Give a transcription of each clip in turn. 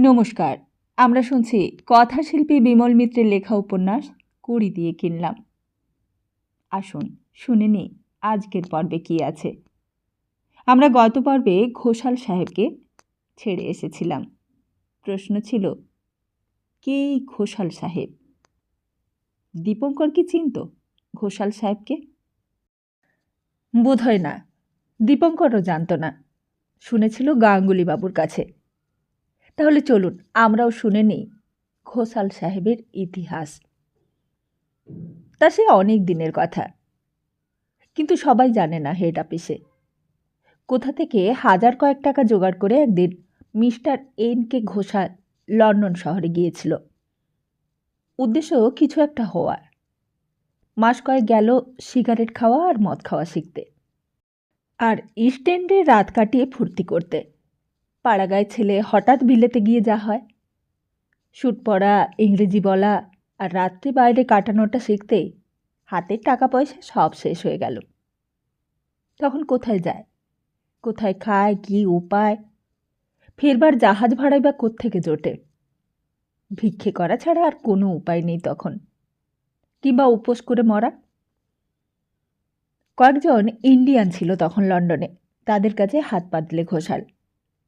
নমস্কার। আমরা শুনছি কথাশিল্পী বিমল মিত্রের লেখা উপন্যাস কুড়ি দিয়ে কিনলাম। আসুন শুনে নিই আজকের পর্বে কী আছে। আমরা গত পর্বে ঘোষাল সাহেবকে ছেড়ে এসেছিলাম। প্রশ্ন ছিল, কে এই ঘোষাল সাহেব? দীপঙ্কর কি চিনত ঘোষাল সাহেবকে? বোধহয় না, দীপঙ্করও জানত না। শুনেছিল গাঙ্গুলি বাবুর কাছে। তাহলে চলুন আমরাও শুনে নিই ঘোষাল সাহেবের ইতিহাস। তা সে অনেক দিনের কথা, কিন্তু সবাই জানে না হেড অফিসে কোথা থেকে হাজার কয়েক টাকা জোগাড় করে একদিন মিস্টার এন.কে ঘোষাল লন্ডন শহরে গিয়েছিল। উদ্দেশ্য কিছু একটা হওয়ার। মাস কয়েক গেল সিগারেট খাওয়া আর মদ খাওয়া শিখতে, আর ইস্ট এন্ডে রাত কাটিয়ে ফুর্তি করতে। পাড়াগায় ছেলে হঠাৎ বিলেতে গিয়ে যা হয়, স্যুট পরা, ইংরেজি বলা আর রাত্রি বাইরে কাটানোটা শিখতেই হাতের টাকা পয়সা সব শেষ হয়ে গেল। তখন কোথায় যায়, কোথায় খায়, কি উপায়? ফেরবার জাহাজ ভাড়াই বা কোত্থেকে জোটে? ভিক্ষে করা ছাড়া আর কোনো উপায় নেই তখন, কিংবা উপোস করে মরা। কয়েকজন ইন্ডিয়ান ছিল তখন লন্ডনে, তাদের কাছে হাত পাতলে ঘোষাল,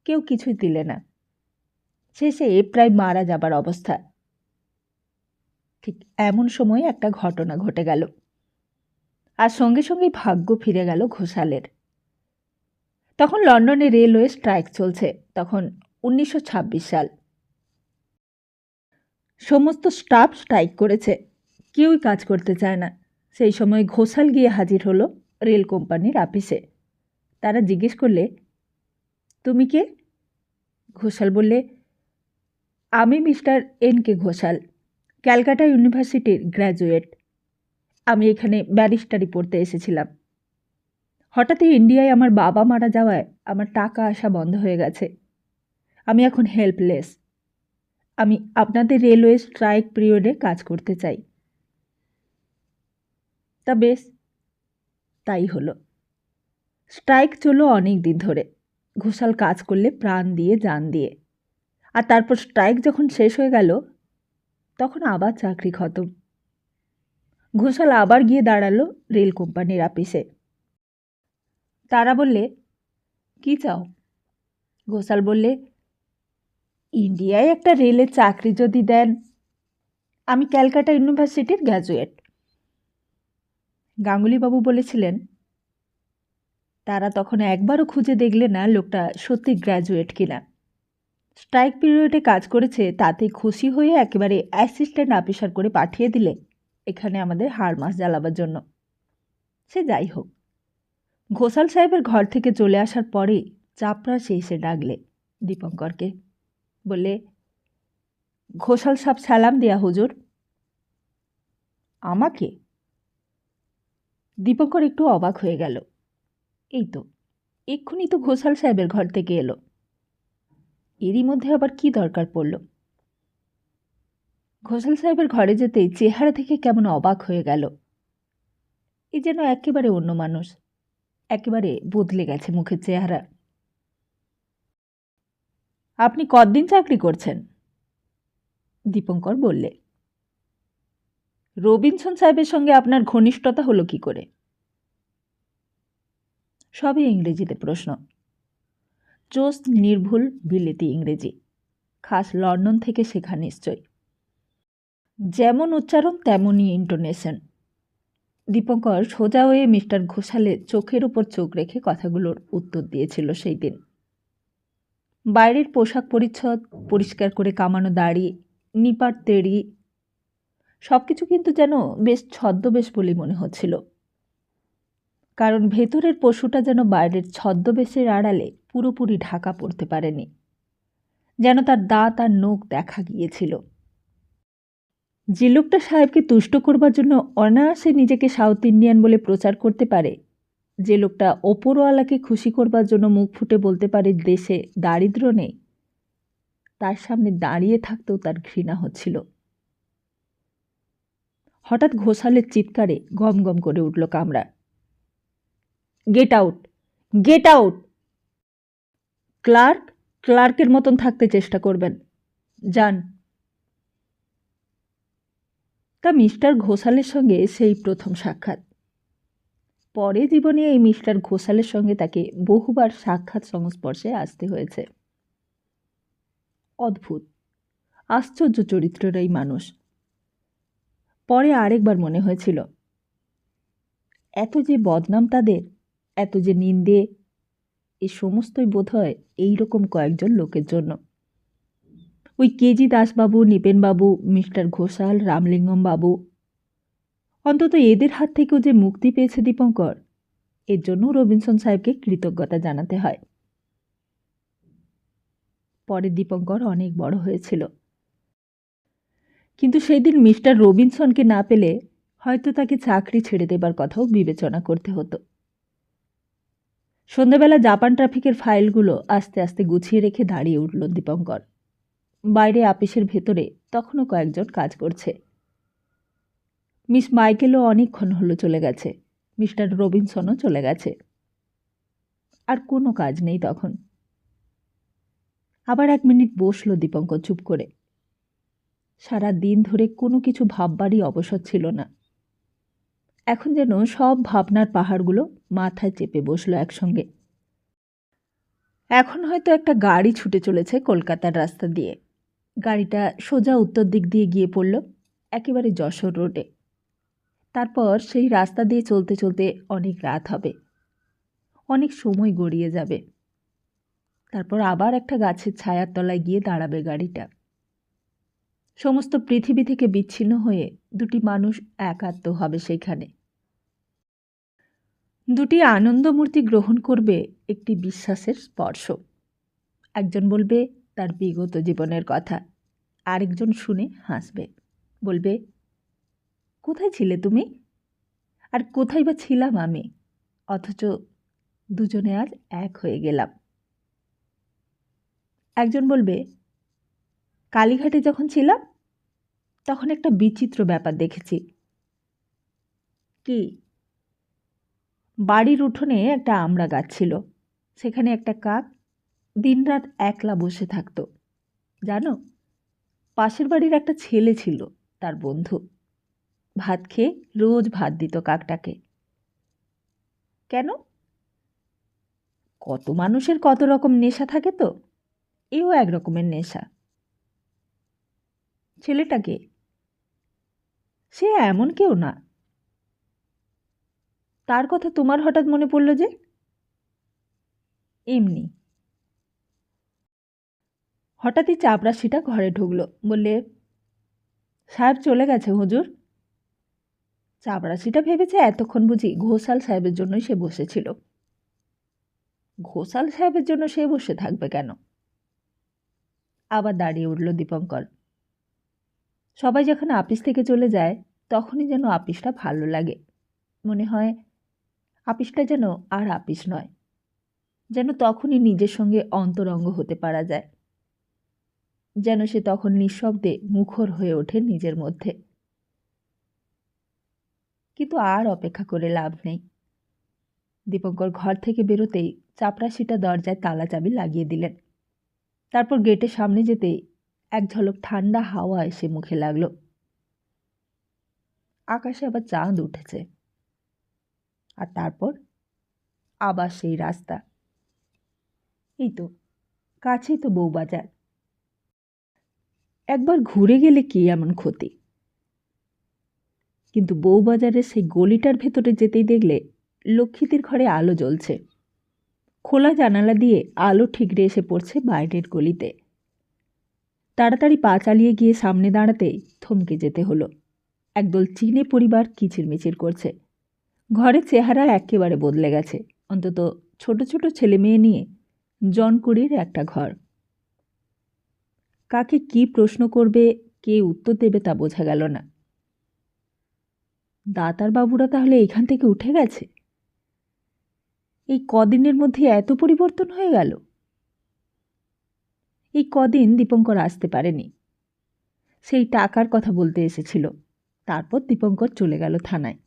কেউ কিছুই দিলে না। শেষে প্রায় মারা যাবার অবস্থা। ঠিক এমন সময় একটা ঘটনা ঘটে গেল, আর সঙ্গে সঙ্গেই ভাগ্য ফিরে গেল ঘোষালের। তখন লন্ডনে রেলওয়ে স্ট্রাইক চলছে। তখন 1926 সাল। সমস্ত স্টাফ স্ট্রাইক করেছে, কেউই কাজ করতে চায় না। সেই সময় ঘোষাল গিয়ে হাজির হলো রেল কোম্পানির অফিসে। তারা জিজ্ঞেস করলে, তুমি কে? ঘোষাল বললে, আমি মিস্টার এন.কে ঘোষাল, ক্যালকাটা ইউনিভার্সিটির গ্র্যাজুয়েট। আমি এখানে ব্যারিস্টারি পড়তে এসেছিলাম। হঠাৎই ইন্ডিয়ায় আমার বাবা মারা যাওয়ায় আমার টাকা আসা বন্ধ হয়ে গেছে। আমি এখন হেল্পলেস। আমি আপনাদের রেলওয়ে স্ট্রাইক পিরিয়ডে কাজ করতে চাই। তা বেশ, তাই হলো। স্ট্রাইক চলল অনেক দিন ধরে। ঘোষাল কাজ করলে প্রাণ দিয়ে, জান দিয়ে। আর তারপর স্ট্রাইক যখন শেষ হয়ে গেল, তখন আবার চাকরি খতম। ঘোষাল আবার গিয়ে দাঁড়ালো রেল কোম্পানির অফিসে। তারা বললে, কি চাও? ঘোষাল বললে, ইন্ডিয়ায় একটা রেলের চাকরি যদি দেন। আমি ক্যালকাটা ইউনিভার্সিটির গ্র্যাজুয়েট। গাঙ্গুলিবাবু বলেছিলেন, তারা তখন একবারও খুঁজে দেখলে না লোকটা সত্যি গ্র্যাজুয়েট কিনা। স্ট্রাইক পিরিয়ডে কাজ করেছে তাতেই খুশি হয়ে একেবারে অ্যাসিস্ট্যান্ট অফিসার করে পাঠিয়ে দিলে এখানে আমাদের হাড় মাস জ্বালাবার জন্য। সে যাই হোক, ঘোষাল সাহেবের ঘর থেকে চলে আসার পরেই চাপরাশি এসে ডাকলে দীপঙ্করকে। বললে, ঘোষাল সাহেব সালাম দেয়া হুজুর। আমাকে? দীপঙ্কর একটু অবাক হয়ে গেল। এই তো এক্ষুনি তো ঘোষাল সাহেবের ঘর থেকে এলো, এরই মধ্যে আবার কি দরকার পড়ল? ঘোষাল সাহেবের ঘরে যেতেই চেহারা থেকে কেমন অবাক হয়ে গেল। এ যেন একেবারে অন্য মানুষ, একেবারে বদলে গেছে মুখের চেহারা। আপনি কতদিন চাকরি করছেন? দীপঙ্কর বললে। রবিনসন সাহেবের সঙ্গে আপনার ঘনিষ্ঠতা হলো কি করে? সবই ইংরেজিতে প্রশ্ন। চোস্ত নির্ভুল বিলেতি ইংরেজি, খাস লন্ডন থেকে শেখা নিশ্চয়। যেমন উচ্চারণ তেমনই ইন্টোনেশন। দীপঙ্কর সোজা হয়ে মিস্টার ঘোষালের চোখের উপর চোখ রেখে কথাগুলোর উত্তর দিয়েছিল সেই দিন। বাইরের পোশাক পরিচ্ছদ, পরিষ্কার করে কামানো দাড়ি, নিপাট তেড়ি, সব কিছু কিন্তু যেন বেশ ছদ্মবেশ বলে মনে হচ্ছিল। কারণ ভেতরের পশুটা যেন বাইরের ছদ্মবেশের আড়ালে পুরোপুরি ঢাকা পড়তে পারেনি, যেন তার দাঁত আর নখ দেখা গিয়েছিল। যে লোকটা সাহেবকে তুষ্ট করবার জন্য অনায়াসে নিজেকে সাউথ ইন্ডিয়ান বলে প্রচার করতে পারে, যে লোকটা ওপরওয়ালাকে খুশি করবার জন্য মুখ ফুটে বলতে পারে দেশে দারিদ্র নেই, তার সামনে দাঁড়িয়ে থাকতেও তার ঘৃণা হচ্ছিল। হঠাৎ ঘোষালের চিৎকারে গম গম করে উঠল কামরা। Get out, get out! ক্লার্কের মতন থাকতে চেষ্টা করবেন। যান। তা মিস্টার ঘোষালের সঙ্গে সেই প্রথম সাক্ষাৎ। পরে জীবনে এই মিস্টার ঘোষালের সঙ্গে তাকে বহুবার সাক্ষাৎ সংস্পর্শে আসতে হয়েছে। অদ্ভুত, আশ্চর্য চরিত্রের এই মানুষ। পরে আরেকবার মনে হয়েছিল, এত যে বদনাম তাদের, এত যে নিন্দে, এই সমস্তই বোধহয় এইরকম কয়েকজন লোকের জন্য। ওই কেজি দাসবাবু, নিপেনবাবু, মিস্টার ঘোষাল, রামলিঙ্গম বাবু, অন্তত এদের হাত থেকেও যে মুক্তি পেয়েছে দীপঙ্কর, এর জন্য রবিনসন সাহেবকে কৃতজ্ঞতা জানাতে হয়। পরে দীপঙ্কর অনেক বড় হয়েছিল, কিন্তু সেই দিন মিস্টার রবিনসনকে না পেলে হয়তো তাকে চাকরি ছেড়ে দেবার কথাও বিবেচনা করতে হতো। সন্ধ্যাবেলা জাপান ট্রাফিকের ফাইলগুলো আস্তে আস্তে গুছিয়ে রেখে দাঁড়িয়ে উঠল দীপঙ্কর। বাইরে আপিসের ভেতরে তখনও কয়েকজন কাজ করছে। মিস মাইকেলও অনেকক্ষণ হলো চলে গেছে, মিস্টার রবিনসনও চলে গেছে। আর কোনো কাজ নেই তখন। আবার 1 মিনিট বসল দীপঙ্কর চুপ করে। সারা দিন ধরে কোনো কিছু ভাববারই অবসর ছিল না। এখন যেন সব ভাবনার পাহাড়গুলো মাথায় চেপে বসল একসঙ্গে। এখন হয়তো একটা গাড়ি ছুটে চলেছে কলকাতার রাস্তা দিয়ে। গাড়িটা সোজা উত্তর দিক দিয়ে গিয়ে পড়ল একেবারে যশোর রোডে। তারপর সেই রাস্তা দিয়ে চলতে চলতে অনেক রাত হবে, অনেক সময় গড়িয়ে যাবে। তারপর আবার একটা গাছের ছায়ার তলায় গিয়ে দাঁড়াবে গাড়িটা। সমস্ত পৃথিবী থেকে বিচ্ছিন্ন হয়ে দুটি মানুষ একাত্ম হবে সেইখানে। দুটি আনন্দমূর্তি গ্রহণ করবে একটি বিশ্বাসের স্পর্শ। একজন বলবে তার বিগত জীবনের কথা, আরেকজন শুনে হাসবে, বলবে, কোথায় ছিলে তুমি, আর কোথায় বা ছিলাম আমি, অথচ দুজনে আজ এক হয়ে গেলাম। একজন বলবে, কালীঘাটে যখন ছিলাম তখন একটা বিচিত্র ব্যাপার দেখেছি। কি? বাড়ির উঠোনে একটা আমড়া গাছ ছিল, সেখানে একটা কাক দিনরাত একলা বসে থাকতো। জানো, পাশের বাড়ির একটা ছেলে ছিল তার বন্ধু, ভাত খেয়ে রোজ ভাত দিত কাকটাকে। কেন? কত মানুষের কত রকম নেশা থাকে, তো এও এক রকমের নেশা। ছেলেটাকে? সে এমন কেউ না। তার কথা তোমার হঠাৎ মনে পড়ল যে? এমনি। হঠাৎই চাপরাশিটা ঘরে ঢুকলো, বললে, সাহেব চলে গেছে হুজুর। চাপরাশিটা ভেবেছে এতক্ষণ বুঝি ঘোষাল সাহেবের জন্যই সে বসেছিল। ঘোষাল সাহেবের জন্য সে বসে থাকবে কেন? আবার দাঁড়িয়ে উঠল দীপঙ্কর। সবাই যখন আপিস থেকে চলে যায় তখনই যেন আপিসটা ভালো লাগে। মনে হয় আপিসটা যেন আর আপিস নয়, যেন তখনই নিজের সঙ্গে অন্তরঙ্গ হতে পারা যায়, যেন সে তখন নিঃশব্দে মুখর হয়ে ওঠে নিজের মধ্যে। কিন্তু আর অপেক্ষা করে লাভ নেই। দীপঙ্কর ঘর থেকে বেরোতেই চাপরাশিটা দরজায় তালা চাবি লাগিয়ে দিলেন। তারপর গেটের সামনে যেতেই এক ঝলক ঠান্ডা হাওয়া এসে মুখে লাগল। আকাশে আবার চাঁদ উঠেছে। আর তারপর আবার সেই রাস্তা। এই তো কাছেই তো বউবাজার। একবার ঘুরে গেলে কি এমন ক্ষতি? কিন্তু বউবাজারের সেই গলিটার ভেতরে যেতেই দেখলে লক্ষ্মীদের ঘরে আলো জ্বলছে। খোলা জানালা দিয়ে আলো ঠিকরে এসে পড়ছে বাইরের গলিতে। তাড়াতাড়ি পা চালিয়ে গিয়ে সামনে দাঁড়াতেই থমকে যেতে হলো। একদল চীনে পরিবার কিচিরমিচির করছে। ঘরের চেহারা একেবারে বদলে গেছে, অন্তত ছোট ছোট ছেলে মেয়ে নিয়ে জনকুড়ির একটা ঘর। কাকে কি প্রশ্ন করবে, কে উত্তর দেবে তা বোঝা গেল না। দাতার বাবুরা তাহলে এখান থেকে উঠে গেছে? এই কদিনের মধ্যে এত পরিবর্তন হয়ে গেল? এই কদিন দীপঙ্কর আসতে পারেনি। সেই টাকার কথা বলতে এসেছিল। তারপর দীপঙ্কর চলে গেল থানায়।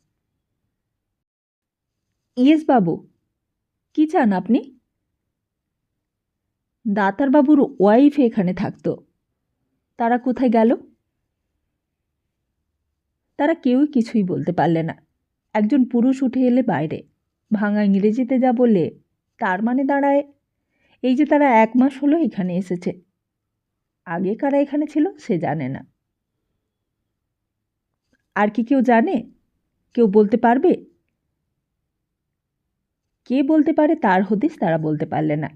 ইয়েস বাবু, কি চান আপনি? দাতার বাবুর ওয়াইফ এখানে থাকতো। তারা কোথায় গেল? তারা কেউই কিছুই বলতে পারলে না। একজন পুরুষ উঠে এলে বাইরে, ভাঙা ইংরেজিতে যা বললে তার মানে দাঁড়ায় এই যে তারা 1 মাস হলো এখানে এসেছে। আগে কারা এখানে ছিল সে জানে না। আর কি কেউ জানে? কেউ বলতে পারবে? কে বলতে পারে তার হদিস তারা বলতে পারলে না।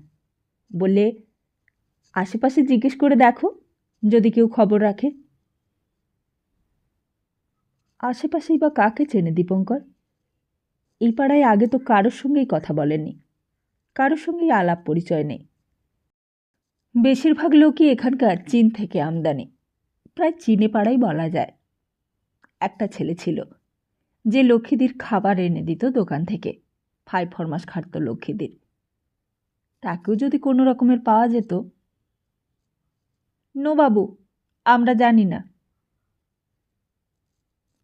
বললে, আশেপাশে জিজ্ঞেস করে দেখো, যদি কেউ খবর রাখে। আশেপাশেই বা কাকে চেনে দীপঙ্কর? এই পাড়ায় আগে তো কারোর সঙ্গেই কথা বলেনি, কারোর সঙ্গেই আলাপ পরিচয় নেই। বেশিরভাগ লোকই এখানকার চীন থেকে আমদানি, প্রায় চীনে পাড়াই বলা যায়। একটা ছেলে ছিল যে লক্ষ্মীদের খাবার এনে দিত দোকান থেকে, 5 ফরমাস খাটত লক্ষ্মীদের। তাকেও যদি কোনো রকমের পাওয়া যেত। নো বাবু, আমরা জানি না।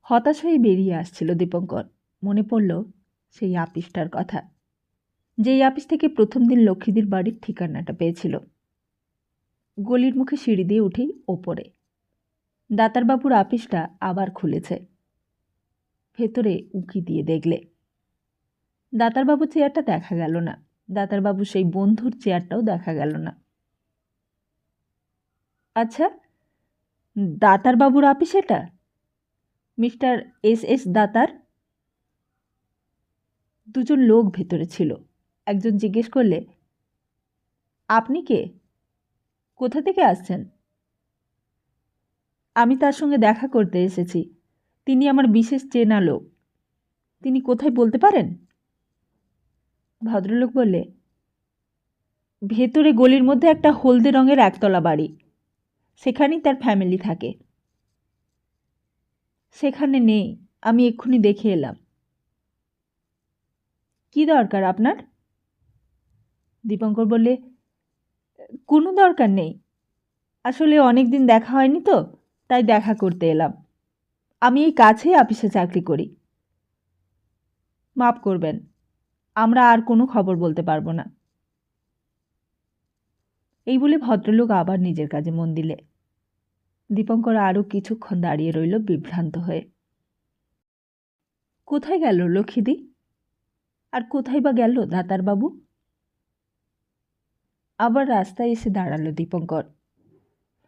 হতাশ হয়ে বেরিয়ে আসছিল দীপঙ্কর। মনে পড়ল সেই আপিসটার কথা, যেই আপিস থেকে প্রথম দিন লক্ষ্মীদের বাড়ির ঠিকানাটা পেয়েছিল। গলির মুখে সিঁড়ি দিয়ে উঠেই ওপরে দাতারবাবুর আপিসটা আবার খুলেছে। ভেতরে উঁকি দিয়ে দেখলে দাতারবাবুর চেয়ারটা দেখা গেল না, দাতারবাবু সেই বন্ধুর চেয়ারটাও দেখা গেল না। আচ্ছা, দাতারবাবুর আপিস এটা? মিস্টার এস দাতার? দুজন লোক ভেতরে ছিল। একজন জিজ্ঞেস করলে, আপনি কে? কোথা থেকে আসছেন? আমি তার সঙ্গে দেখা করতে এসেছি। তিনি আমার বিশেষ চেনা লোক। তিনি কোথায় বলতে পারেন? ভদ্রলোক বললে, ভেতরে গলির মধ্যে একটা হলদে রঙের একতলা বাড়ি, সেখানেই তার ফ্যামিলি থাকে। সেখানে নেই, আমি এক্ষুনি দেখে এলাম। কি দরকার আপনার? দীপঙ্কর বললে, কোনো দরকার নেই, আসলে অনেক দিন দেখা হয়নি তো, তাই দেখা করতে এলাম। আমি এই কাছেই অফিসে চাকরি করি। মাফ করবেন, আমরা আর কোনো খবর বলতে পারবো না। এই বলে ভদ্রলোক আবার নিজের কাজে মন দিলে। দীপঙ্কর আরও কিছুক্ষণ দাঁড়িয়ে রইল বিভ্রান্ত হয়ে। কোথায় গেল লক্ষ্মীদি? আর কোথায় বা গেল দাতারবাবু? আবার রাস্তায় এসে দাঁড়ালো দীপঙ্কর।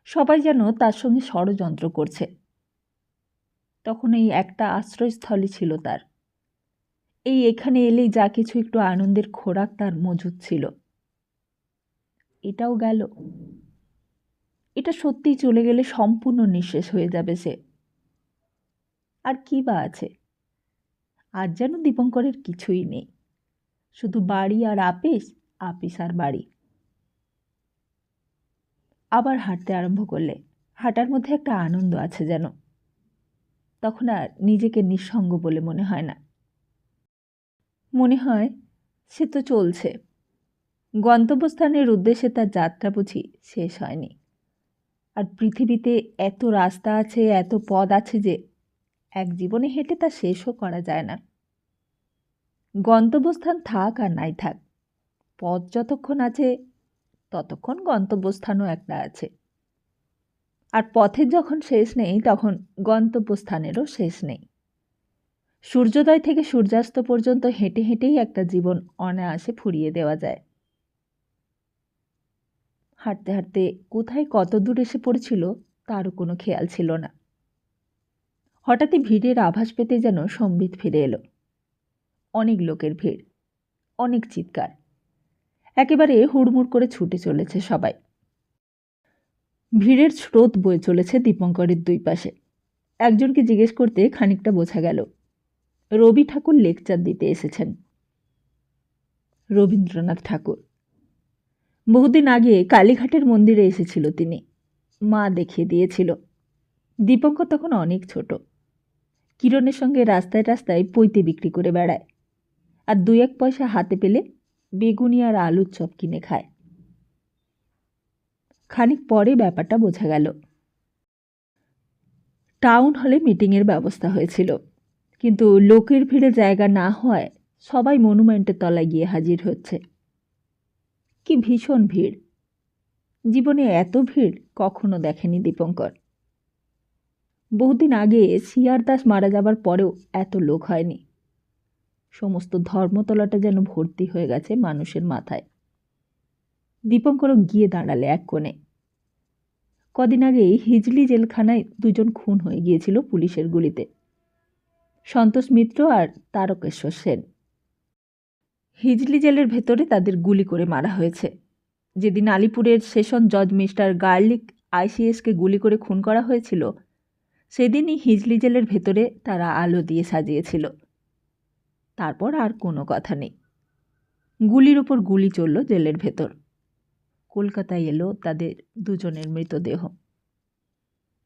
সবাই যেন তার সঙ্গে ষড়যন্ত্র করছে। তখন এই একটা আশ্রয়স্থলই ছিল তার। এই এখানে এলেই যা কিছু একটু আনন্দের খোরাক তার মজুদ ছিল। এটাও গেল। এটা সত্যিই চলে গেলে সম্পূর্ণ নিঃশেষ হয়ে যাবে সে। আর কি বা আছে? আজ যেন দীপঙ্করের কিছুই নেই, শুধু বাড়ি আর আপিস, আপিস আর বাড়ি। আবার হাঁটতে আরম্ভ করলে। হাঁটার মধ্যে একটা আনন্দ আছে যেন। তখন আর নিজেকে নিঃসঙ্গ বলে মনে হয় না। মনে হয় সে তো চলছে। গন্তব্যস্থানের উদ্দেশ্যে তার যাত্রা বুঝি শেষ হয়নি। আর পৃথিবীতে এত রাস্তা আছে, এত পথ আছে যে এক জীবনে হেঁটে তা শেষও করা যায় না। গন্তব্যস্থান থাক আর নাই থাক, পথ যতক্ষণ আছে ততক্ষণ গন্তব্যস্থানও একটা আছে। আর পথের যখন শেষ নেই তখন গন্তব্যস্থানেরও শেষ নেই। সূর্যোদয় থেকে সূর্যাস্ত পর্যন্ত হেঁটে হেঁটেই একটা জীবন অনায়াসে ফুরিয়ে দেওয়া যায়। হাঁটতে হাঁটতে কোথায় কত দূর এসে পড়েছিল তারও কোনো খেয়াল ছিল না। হঠাৎই ভিড়ের আভাস পেতে যেন সম্বিত ফিরে এলো। অনেক লোকের ভিড়, অনেক চিৎকার, একেবারে হুড়মুড় করে ছুটে চলেছে সবাই। ভিড়ের স্রোত বয়ে চলেছে দীপঙ্করের দুই পাশে। একজনকে জিজ্ঞেস করতে খানিকটা বোঝা গেল রবি ঠাকুর লেকচার দিতে এসেছেন। রবীন্দ্রনাথ ঠাকুর। বহুদিন আগে কালীঘাটের মন্দিরে এসেছিল তিনি, মা দেখিয়ে দিয়েছিল। দীপঙ্কর তখন অনেক ছোট। কিরণের সঙ্গে রাস্তায় রাস্তায় পৈতে বিক্রি করে বেড়ায়, আর 2-1 পয়সা হাতে পেলে বেগুনি আর আলুর চপ কিনে খায়। খানিক পরে ব্যাপারটা বোঝা গেল। টাউন হলে মিটিংয়ের ব্যবস্থা হয়েছিল, কিন্তু লোকের ভিড়ে জায়গা না হওয়ায় সবাই মনুমেন্টের তলায় গিয়ে হাজির হচ্ছে। কি ভীষণ ভিড়! জীবনে এত ভিড় কখনো দেখেনি দীপঙ্কর। বহুদিন আগে সিআর দাস মারা যাবার পরেও এত লোক হয়নি। সমস্ত ধর্মতলাটা যেন ভর্তি হয়ে গেছে মানুষের মাথায়। দীপঙ্করও গিয়ে দাঁড়ালে এক কোণে। কদিন আগেই হিজলি জেলখানায় দুজন খুন হয়ে গিয়েছিল পুলিশের গুলিতে, সন্তোষ মিত্র আর তারকেশ্বর সেন। হিজলি জেলের ভেতরে তাদের গুলি করে মারা হয়েছে। যেদিন আলিপুরের সেশন জজ মিস্টার গার্লিক আইসিএসকে গুলি করে খুন করা হয়েছিল, সেদিনই হিজলি জেলের ভেতরে তারা আলো দিয়ে সাজিয়েছিল। তারপর আর কোনো কথা নেই। গুলির ওপর গুলি চলল জেলের ভেতর। কলকাতায় এলো তাদের দুজনের মৃতদেহ।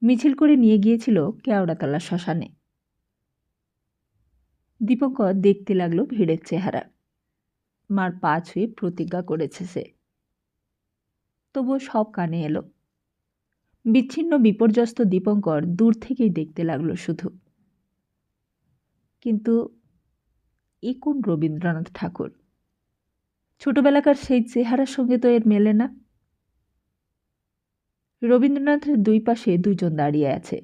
মিছিল করে নিয়ে গিয়েছিল কেওড়াতলা শ্মশানে। দীপঙ্কর দেখতে লাগলো ভিড়ের চেহারা। মার পা ছুঁয়ে প্রতিজ্ঞা করেছে সে। তবুও সব কানে এলো। বিচ্ছিন্ন বিপর্যস্ত দীপঙ্কর দূর থেকেই দেখতে লাগলো শুধু। কিন্তু এ কোন রবীন্দ্রনাথ ঠাকুর? ছোটবেলাকার সেই চেহারার সঙ্গে তো এর মেলে না। রবীন্দ্রনাথের দুই পাশে দুজন দাঁড়িয়ে আছে,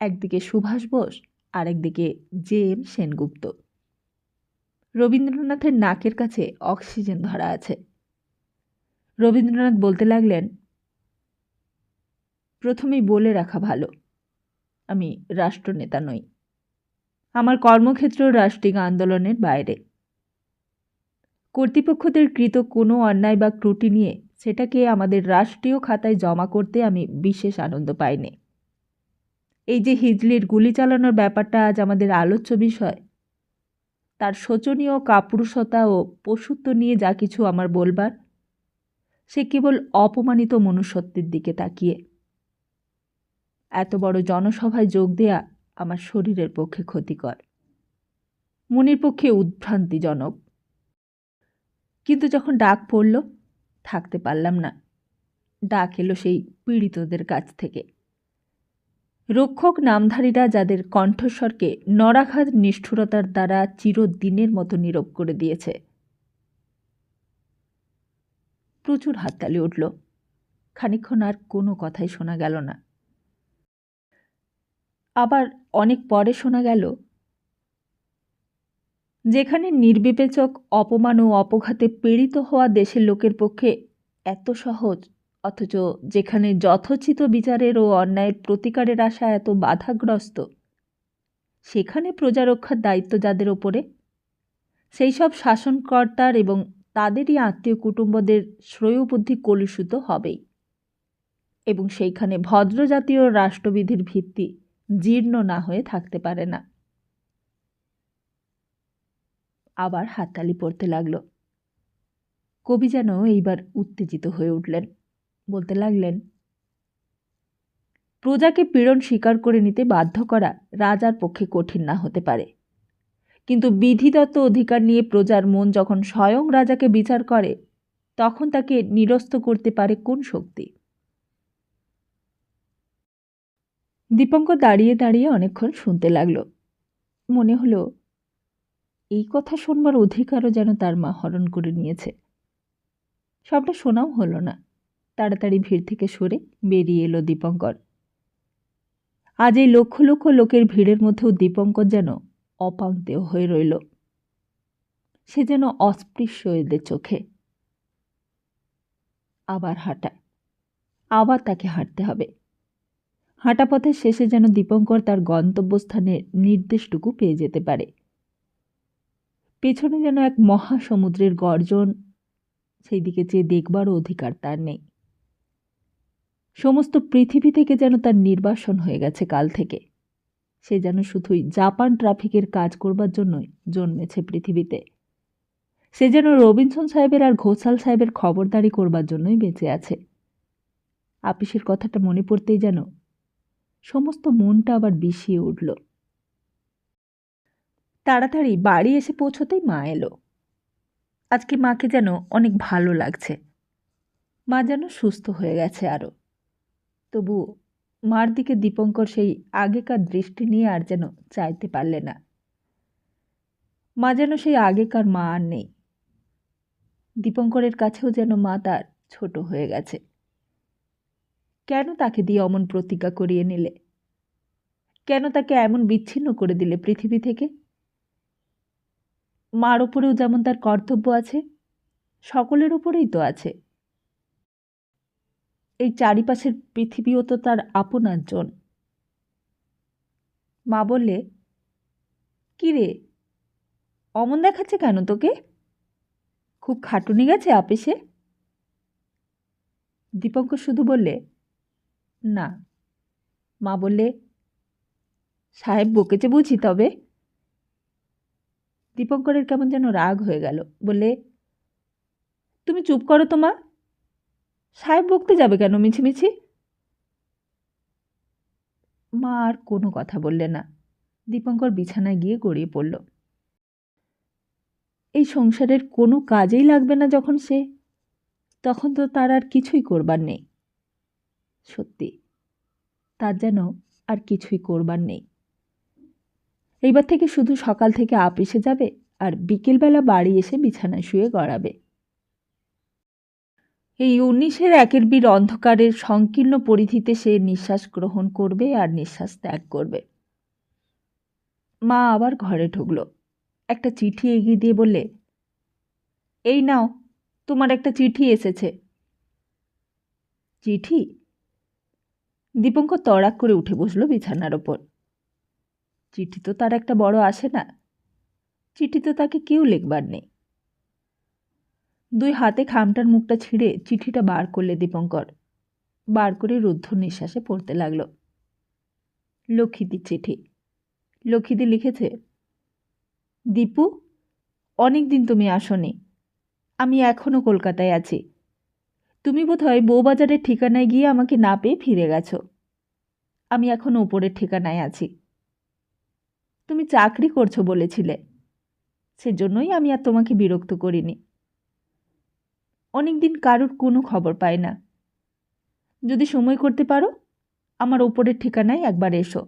একদিকে সুভাষ বোস আর একদিকে জে এম সেনগুপ্ত। রবীন্দ্রনাথের নাকের কাছে অক্সিজেন ধরা আছে। রবীন্দ্রনাথ বলতে লাগলেন, প্রথমেই বলে রাখা ভালো, আমি রাষ্ট্রনেতা নই। আমার কর্মক্ষেত্র রাষ্ট্রিক আন্দোলনের বাইরে। কর্তৃপক্ষদের কৃত কোনো অন্যায় বা ত্রুটি নিয়ে সেটাকে আমাদের রাষ্ট্রীয় খাতায় জমা করতে আমি বিশেষ আনন্দ পাইনি। এই যে হিজলির গুলি চালানোর ব্যাপারটা আজ আমাদের আলোচ্য বিষয়, তার শোচনীয় কাপুরুষতা ও পশুত্ব নিয়ে যা কিছু আমার বলবার, সে কেবল অপমানিত মনুষ্যত্বের দিকে তাকিয়ে। এত বড় জনসভায় যোগ দেয়া আমার শরীরের পক্ষে ক্ষতিকর, মনের পক্ষে উদ্ভ্রান্তিজনক। কিন্তু যখন ডাক পড়ল, থাকতে পারলাম না। ডাক এলো সেই পীড়িতদের কাছ থেকে। রক্ষক নামধারীরা যাদের কণ্ঠস্বরকে নরাঘাত নিষ্ঠুরতার দ্বারা চিরদিনের মতো নীরব করে দিয়েছে। প্রচুর হাততালি উঠল। খানিকক্ষণ আর কোনো কথাই শোনা গেল না। আবার অনেক পরে শোনা গেল, যেখানে নির্বিবেচক অপমান ও অপঘাতে পীড়িত হওয়া দেশের লোকের পক্ষে এত সহজ, অথচ যেখানে যথোচিত বিচারের ও অন্যায়ের প্রতিকারের আশা এত বাধাগ্রস্ত, সেখানে প্রজারক্ষার দায়িত্ব যাদের ওপরে, সেই সব শাসনকর্তার এবং তাদেরই আত্মীয় কুটুম্বদের শ্রেয়োবুদ্ধি কলুষিত হবেই, এবং সেইখানে ভদ্রজাতীয় রাষ্ট্রবিধির ভিত্তি জীর্ণ না হয়ে থাকতে পারে না। আবার হাততালি পড়তে লাগল। কবি যেন এইবার উত্তেজিত হয়ে উঠলেন। বলতে লাগলেন, প্রজাকে পীড়ন স্বীকার করে নিতে বাধ্য করা রাজার পক্ষে কঠিন না হতে পারে, কিন্তু বিধিদত্ত অধিকার নিয়ে প্রজার মন যখন স্বয়ং রাজাকে বিচার করে, তখন তাকে নিরস্ত করতে পারে কোন শক্তি? দীপঙ্কর দাঁড়িয়ে দাঁড়িয়ে অনেকক্ষণ শুনতে লাগল। মনে হলো এই কথা শোনবার অধিকারও যেন তার মা হরণ করে নিয়েছে। সবটা শোনাও হলো না। তাড়াতাড়ি ভিড় থেকে সরে বেরিয়ে এলো দীপঙ্কর। আজ এই লক্ষ লক্ষ লোকের ভিড়ের মধ্যেও দীপঙ্কর যেন অপাংতেয় হয়ে রইল। সে যেন অস্পৃশ্য এদের চোখে। আবার হাঁটা, আবার তাকে হাঁটতে হবে। হাঁটা পথের শেষে যেন দীপঙ্কর তার গন্তব্যস্থানের নির্দেশটুকু পেয়ে যেতে পারে। পেছনে যেন এক মহাসমুদ্রের গর্জন, সেই দিকে চেয়ে দেখবারও অধিকার তার নেই। সমস্ত পৃথিবী থেকে যেন তার নির্বাসন হয়ে গেছে কাল থেকে। সে যেন শুধুই জাপান ট্রাফিকের কাজ করবার জন্যই জন্মেছে পৃথিবীতে। সে যেন রবিনসন সাহেবের আর ঘোষাল সাহেবের খবরদারি করবার জন্যই বেঁচে আছে। আপিসের কথাটা মনে পড়তেই যেন সমস্ত মনটা আবার বিষিয়ে উঠল। তাড়াতাড়ি বাড়ি এসে পৌঁছতেই মা এলো। আজকে মাকে যেন অনেক ভালো লাগছে। মা যেন সুস্থ হয়ে গেছে আরও। তবু মার দিকে দীপঙ্কর সেই আগেকার দৃষ্টি নিয়ে আর যেন চাইতে পারলে না। মা যেন সেই আগেকার মা আর নেই। দীপঙ্করের কাছেও যেন মা তার ছোট হয়ে গেছে। কেন তাকে দিয়ে অমন প্রতিজ্ঞা করিয়ে নিলে? কেন তাকে এমন বিচ্ছিন্ন করে দিলে পৃথিবী থেকে? মার ওপরেও যেমন তার কর্তব্য আছে, সকলের ওপরেই তো আছে। এই চারিপাশের পৃথিবীও তো তার আপনার। মা বললে, কি রে, অমন দেখাচ্ছে কেন তোকে? খুব খাটুনি গেছে আপিসে? দীপঙ্কর শুধু বললে, না। মা বললে, সাহেব বকেছে বুঝি তবে? দীপঙ্করের কেমন যেন রাগ হয়ে গেল। বললে, তুমি চুপ করো তো মা, সাহেব বকতে যাবে কেন মিছিমিছি? মা আর কোনো কথা বললে না। দীপঙ্কর বিছানায় গিয়ে গড়িয়ে পড়ল। এই সংসারের কোনো কাজেই লাগবে না যখন সে, তখন তো তার আর কিছুই করবার নেই। সত্যি, তার যেন আর কিছুই করবার নেই। এইবার থেকে শুধু সকাল থেকে আপিসে যাবে আর বিকেলবেলা বাড়ি এসে বিছানায় শুয়ে গড়াবে। এই 19-এর একের বীর অন্ধকারের সংকীর্ণ পরিধিতে সে নিঃশ্বাস গ্রহণ করবে আর নিঃশ্বাস ত্যাগ করবে। মা আবার ঘরে ঢুকল। একটা চিঠি এগিয়ে দিয়ে বললে, এই নাও, তোমার একটা চিঠি এসেছে। চিঠি? দীপঙ্কর তড়াক করে উঠে বসল বিছানার ওপর। চিঠি তো তার একটা বড় আসে না, চিঠি তো তাকে কেউ লিখবার নেই। দুই হাতে খামটার মুখটা ছিঁড়ে চিঠিটা বার করলে দীপঙ্কর। বার করে রুদ্ধ নিঃশ্বাসে পড়তে লাগল। লক্ষ্মীদির চিঠি। লক্ষ্মীদি লিখেছে, দীপু, অনেক দিন তুমি আসনি, আমি এখনও কলকাতায় আছি। তুমি বোধহয় বউবাজারের ঠিকানায় গিয়ে আমাকে না পেয়ে ফিরে গেছো। আমি এখন ওপরের ঠিকানায় আছি। তুমি চাকরি করছো বলেছিলে, সেজন্যই আমি আর তোমাকে বিরক্ত করিনি। অনেকদিন কারুর কোনো খবর পাই না। যদি সময় করতে পারো, আমার ওপরের ঠিকানায় একবার এসো।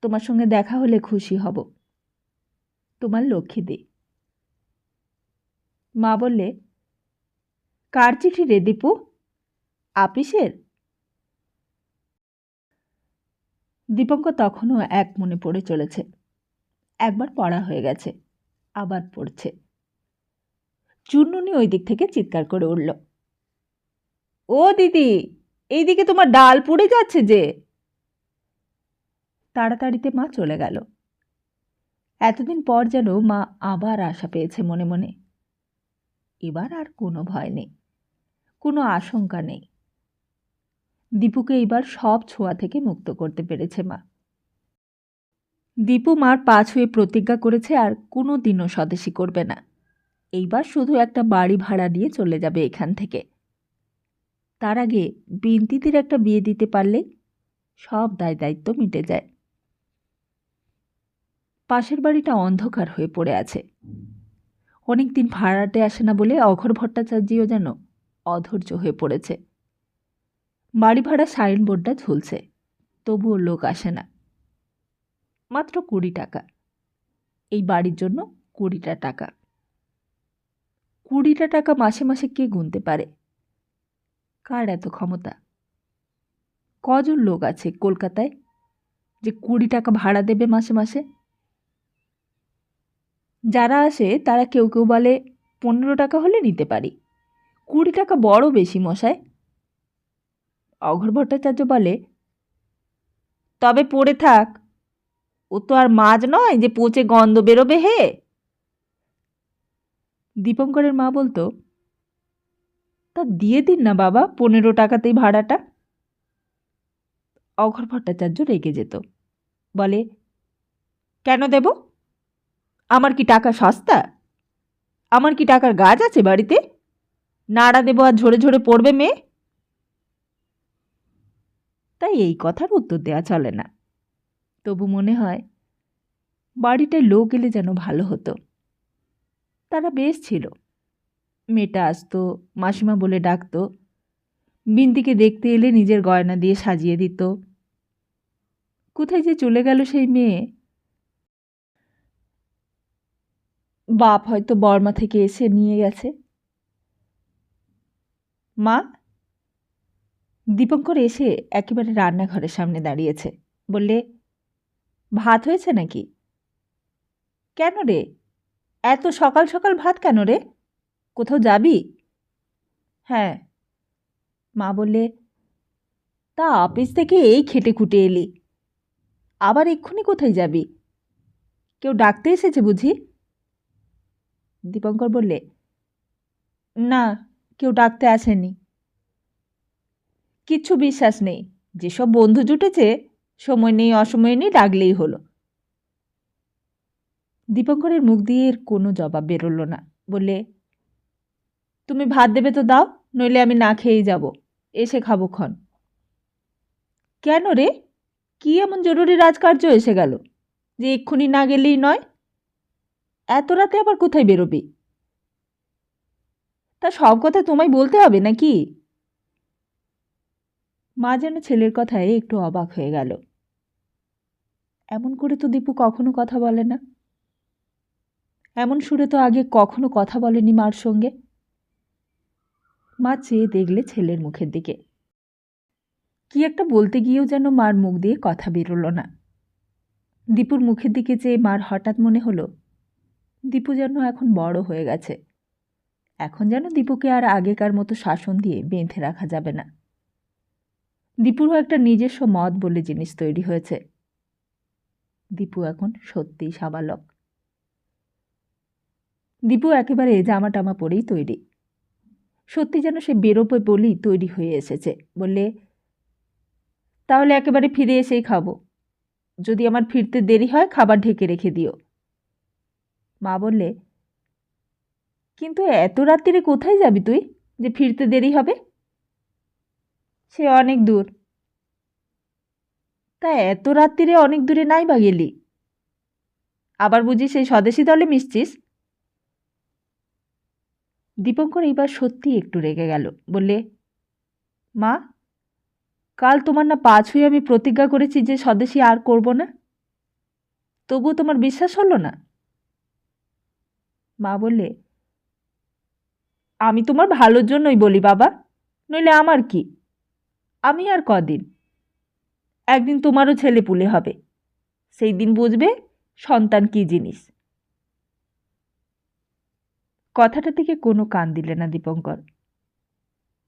তোমার সঙ্গে দেখা হলে খুশি হব। তোমার লক্ষ্মীদি। মা বললে, কার চিঠি রে দীপু? আপিসের? দীপঙ্কর তখনও এক মনে পড়ে চলেছে। একবার পড়া হয়ে গেছে, আবার পড়ছে। চুনমুনি ওই দিক থেকে চিৎকার করে উঠল, ও দিদি, এইদিকে তোমার ডাল পুড়ে যাচ্ছে যে। তাড়াতাড়িতে মা চলে গেল। এতদিন পর যেন মা আবার আশা পেয়েছে মনে মনে। এবার আর কোনো ভয় নেই, কোনো আশঙ্কা নেই। দীপুকে এইবার সব ছোঁয়া থেকে মুক্ত করতে পেরেছে মা। দীপু মার পা ছুঁয়ে প্রতিজ্ঞা করেছে আর কোনো দিনও স্বদেশী করবে না। এইবার শুধু একটা বাড়ি ভাড়া নিয়ে চলে যাবে এখান থেকে। তার আগে বিন্তিদের একটা বিয়ে দিতে পারলে সব দায় দায়িত্ব মিটে যায়। পাশের বাড়িটা অন্ধকার হয়ে পড়ে আছে। অনেকদিন ভাড়াটে আসে না বলে অঘর ভট্টাচার্যও যেন অধৈর্য হয়ে পড়েছে। বাড়ি ভাড়া সাইনবোর্ডটা ঝুলছে, তবুও লোক আসে না। মাত্র 20 টাকা। এই বাড়ির জন্য 20টা টাকা। 20টা টাকা মাসে মাসে কে গুনতে পারে? কার এত ক্ষমতা? কজন লোক আছে কলকাতায় যে 20 টাকা ভাড়া দেবে মাসে মাসে? যারা আসে তারা কেউ কেউ বলে 15 টাকা হলে নিতে পারি, 20 টাকা বড় বেশি মশায়। অঘর ভট্টাচার্য বলে, তবে পড়ে থাক, ও তো আর মাছ নয় যে পচে গন্ধ বেরোবে হে। দীপঙ্করের মা বলতো, তা দিয়ে দিন না বাবা 15 টাকাতেই ভাড়াটা। অঘর ভট্টাচার্য রেগে যেত, বলে, কেন দেব? আমার কি টাকা সস্তা? আমার কি টাকার গাছ আছে বাড়িতে? নাড়া দেব আর ঝরে ঝরে পড়বে মেয়ে? তাই এই কথার উত্তর দেওয়া চলে না। তবু মনে হয় বাড়িটায় লোক এলে যেন ভালো হতো। তারা বেশ ছিল। মেয়েটা আসতো, মাসিমা বলে ডাকতো, বিন্তিকে দেখতে এলে নিজের গয়না দিয়ে সাজিয়ে দিত। কোথায় যে চলে গেল সেই মেয়ে? বাপ হয়তো বর্মা থেকে এসে নিয়ে গেছে। মা? দীপঙ্কর এসে একেবারে রান্নাঘরের সামনে দাঁড়িয়েছে। বললে, ভাত হয়েছে নাকি? কেন রে, এত সকাল সকাল ভাত কেন রে? কোথাও যাবি? হ্যাঁ। মা বললে, তা অফিস থেকে এই খেটে খুটে এলি, আবার এক্ষুনি কোথায় যাবি? কেউ ডাকতে এসেছে বুঝি? দীপঙ্কর বললে, না, কেউ ডাকতে আসেনি। কিচ্ছু বিশ্বাস নেই, যেসব বন্ধু জুটেছে, সময় নেই অসময় নেই ডাকলেই হলো। দীপঙ্করের মুখ দিয়ে এর কোনো জবাব বেরোল না। বললে, তুমি ভাত দেবে তো দাও, নইলে আমি না খেয়েই যাব, এসে খাবো ক্ষণ। কেন রে, কি এমন জরুরি রাজকার্য এসে গেল যে এক্ষুনি না গেলেই নয়? এত রাতে আবার কোথায় বেরোবি? তা সব কথা তোমায় বলতে হবে নাকি? মা যেন ছেলের কথায় একটু অবাক হয়ে গেল। এমন করে তো দীপু কখনো কথা বলে না, এমন সুরে তো আগে কখনো কথা বলেনি মার সঙ্গে। মা চেয়ে দেখলে ছেলের মুখের দিকে। কি একটা বলতে গিয়েও যেন মার মুখ দিয়ে কথা বেরোল না। দীপুর মুখের দিকে চেয়ে মার হঠাৎ মনে হলো দীপু যেন এখন বড় হয়ে গেছে। এখন যেন দীপুকে আর আগেকার মতো শাসন দিয়ে বেঁধে রাখা যাবে না। দীপুরও একটা নিজস্ব মত বলে জিনিস তৈরি হয়েছে। দীপু এখন সত্যিই সাবালক। দীপু একেবারে জামা টামা পরেই তৈরি, সত্যি যেন সে বেরোবে বলেই তৈরি হয়ে এসেছে। বললে, তাহলে একেবারে ফিরে এসেই খাবো, যদি আমার ফিরতে দেরি হয় খাবার ঢেকে রেখে দিও। মা বললে, কিন্তু এত রাত্রিরে কোথায় যাবি তুই যে ফিরতে দেরি হবে? সে অনেক দূর। তা এত রাত্রিরে অনেক দূরে নাই বা গেলি? আবার বুঝি সেই স্বদেশী দলে মিশছিস? দীপঙ্কর এইবার সত্যি একটু রেগে গেল। বললে, মা, কাল তোমার না পা ছুঁয়ে আমি প্রতিজ্ঞা করেছি যে স্বদেশী আর করব না, তবুও তোমার বিশ্বাস হলো না? মা বললে, আমি তোমার ভালোর জন্যই বলি বাবা, নইলে আমার কি? আমি আর কদিন, একদিন তোমারও ছেলে পুলে হবে, সেই দিন বুঝবে সন্তান কি জিনিস। কথাটা থেকে কোনো কান দিলে না দীপঙ্কর।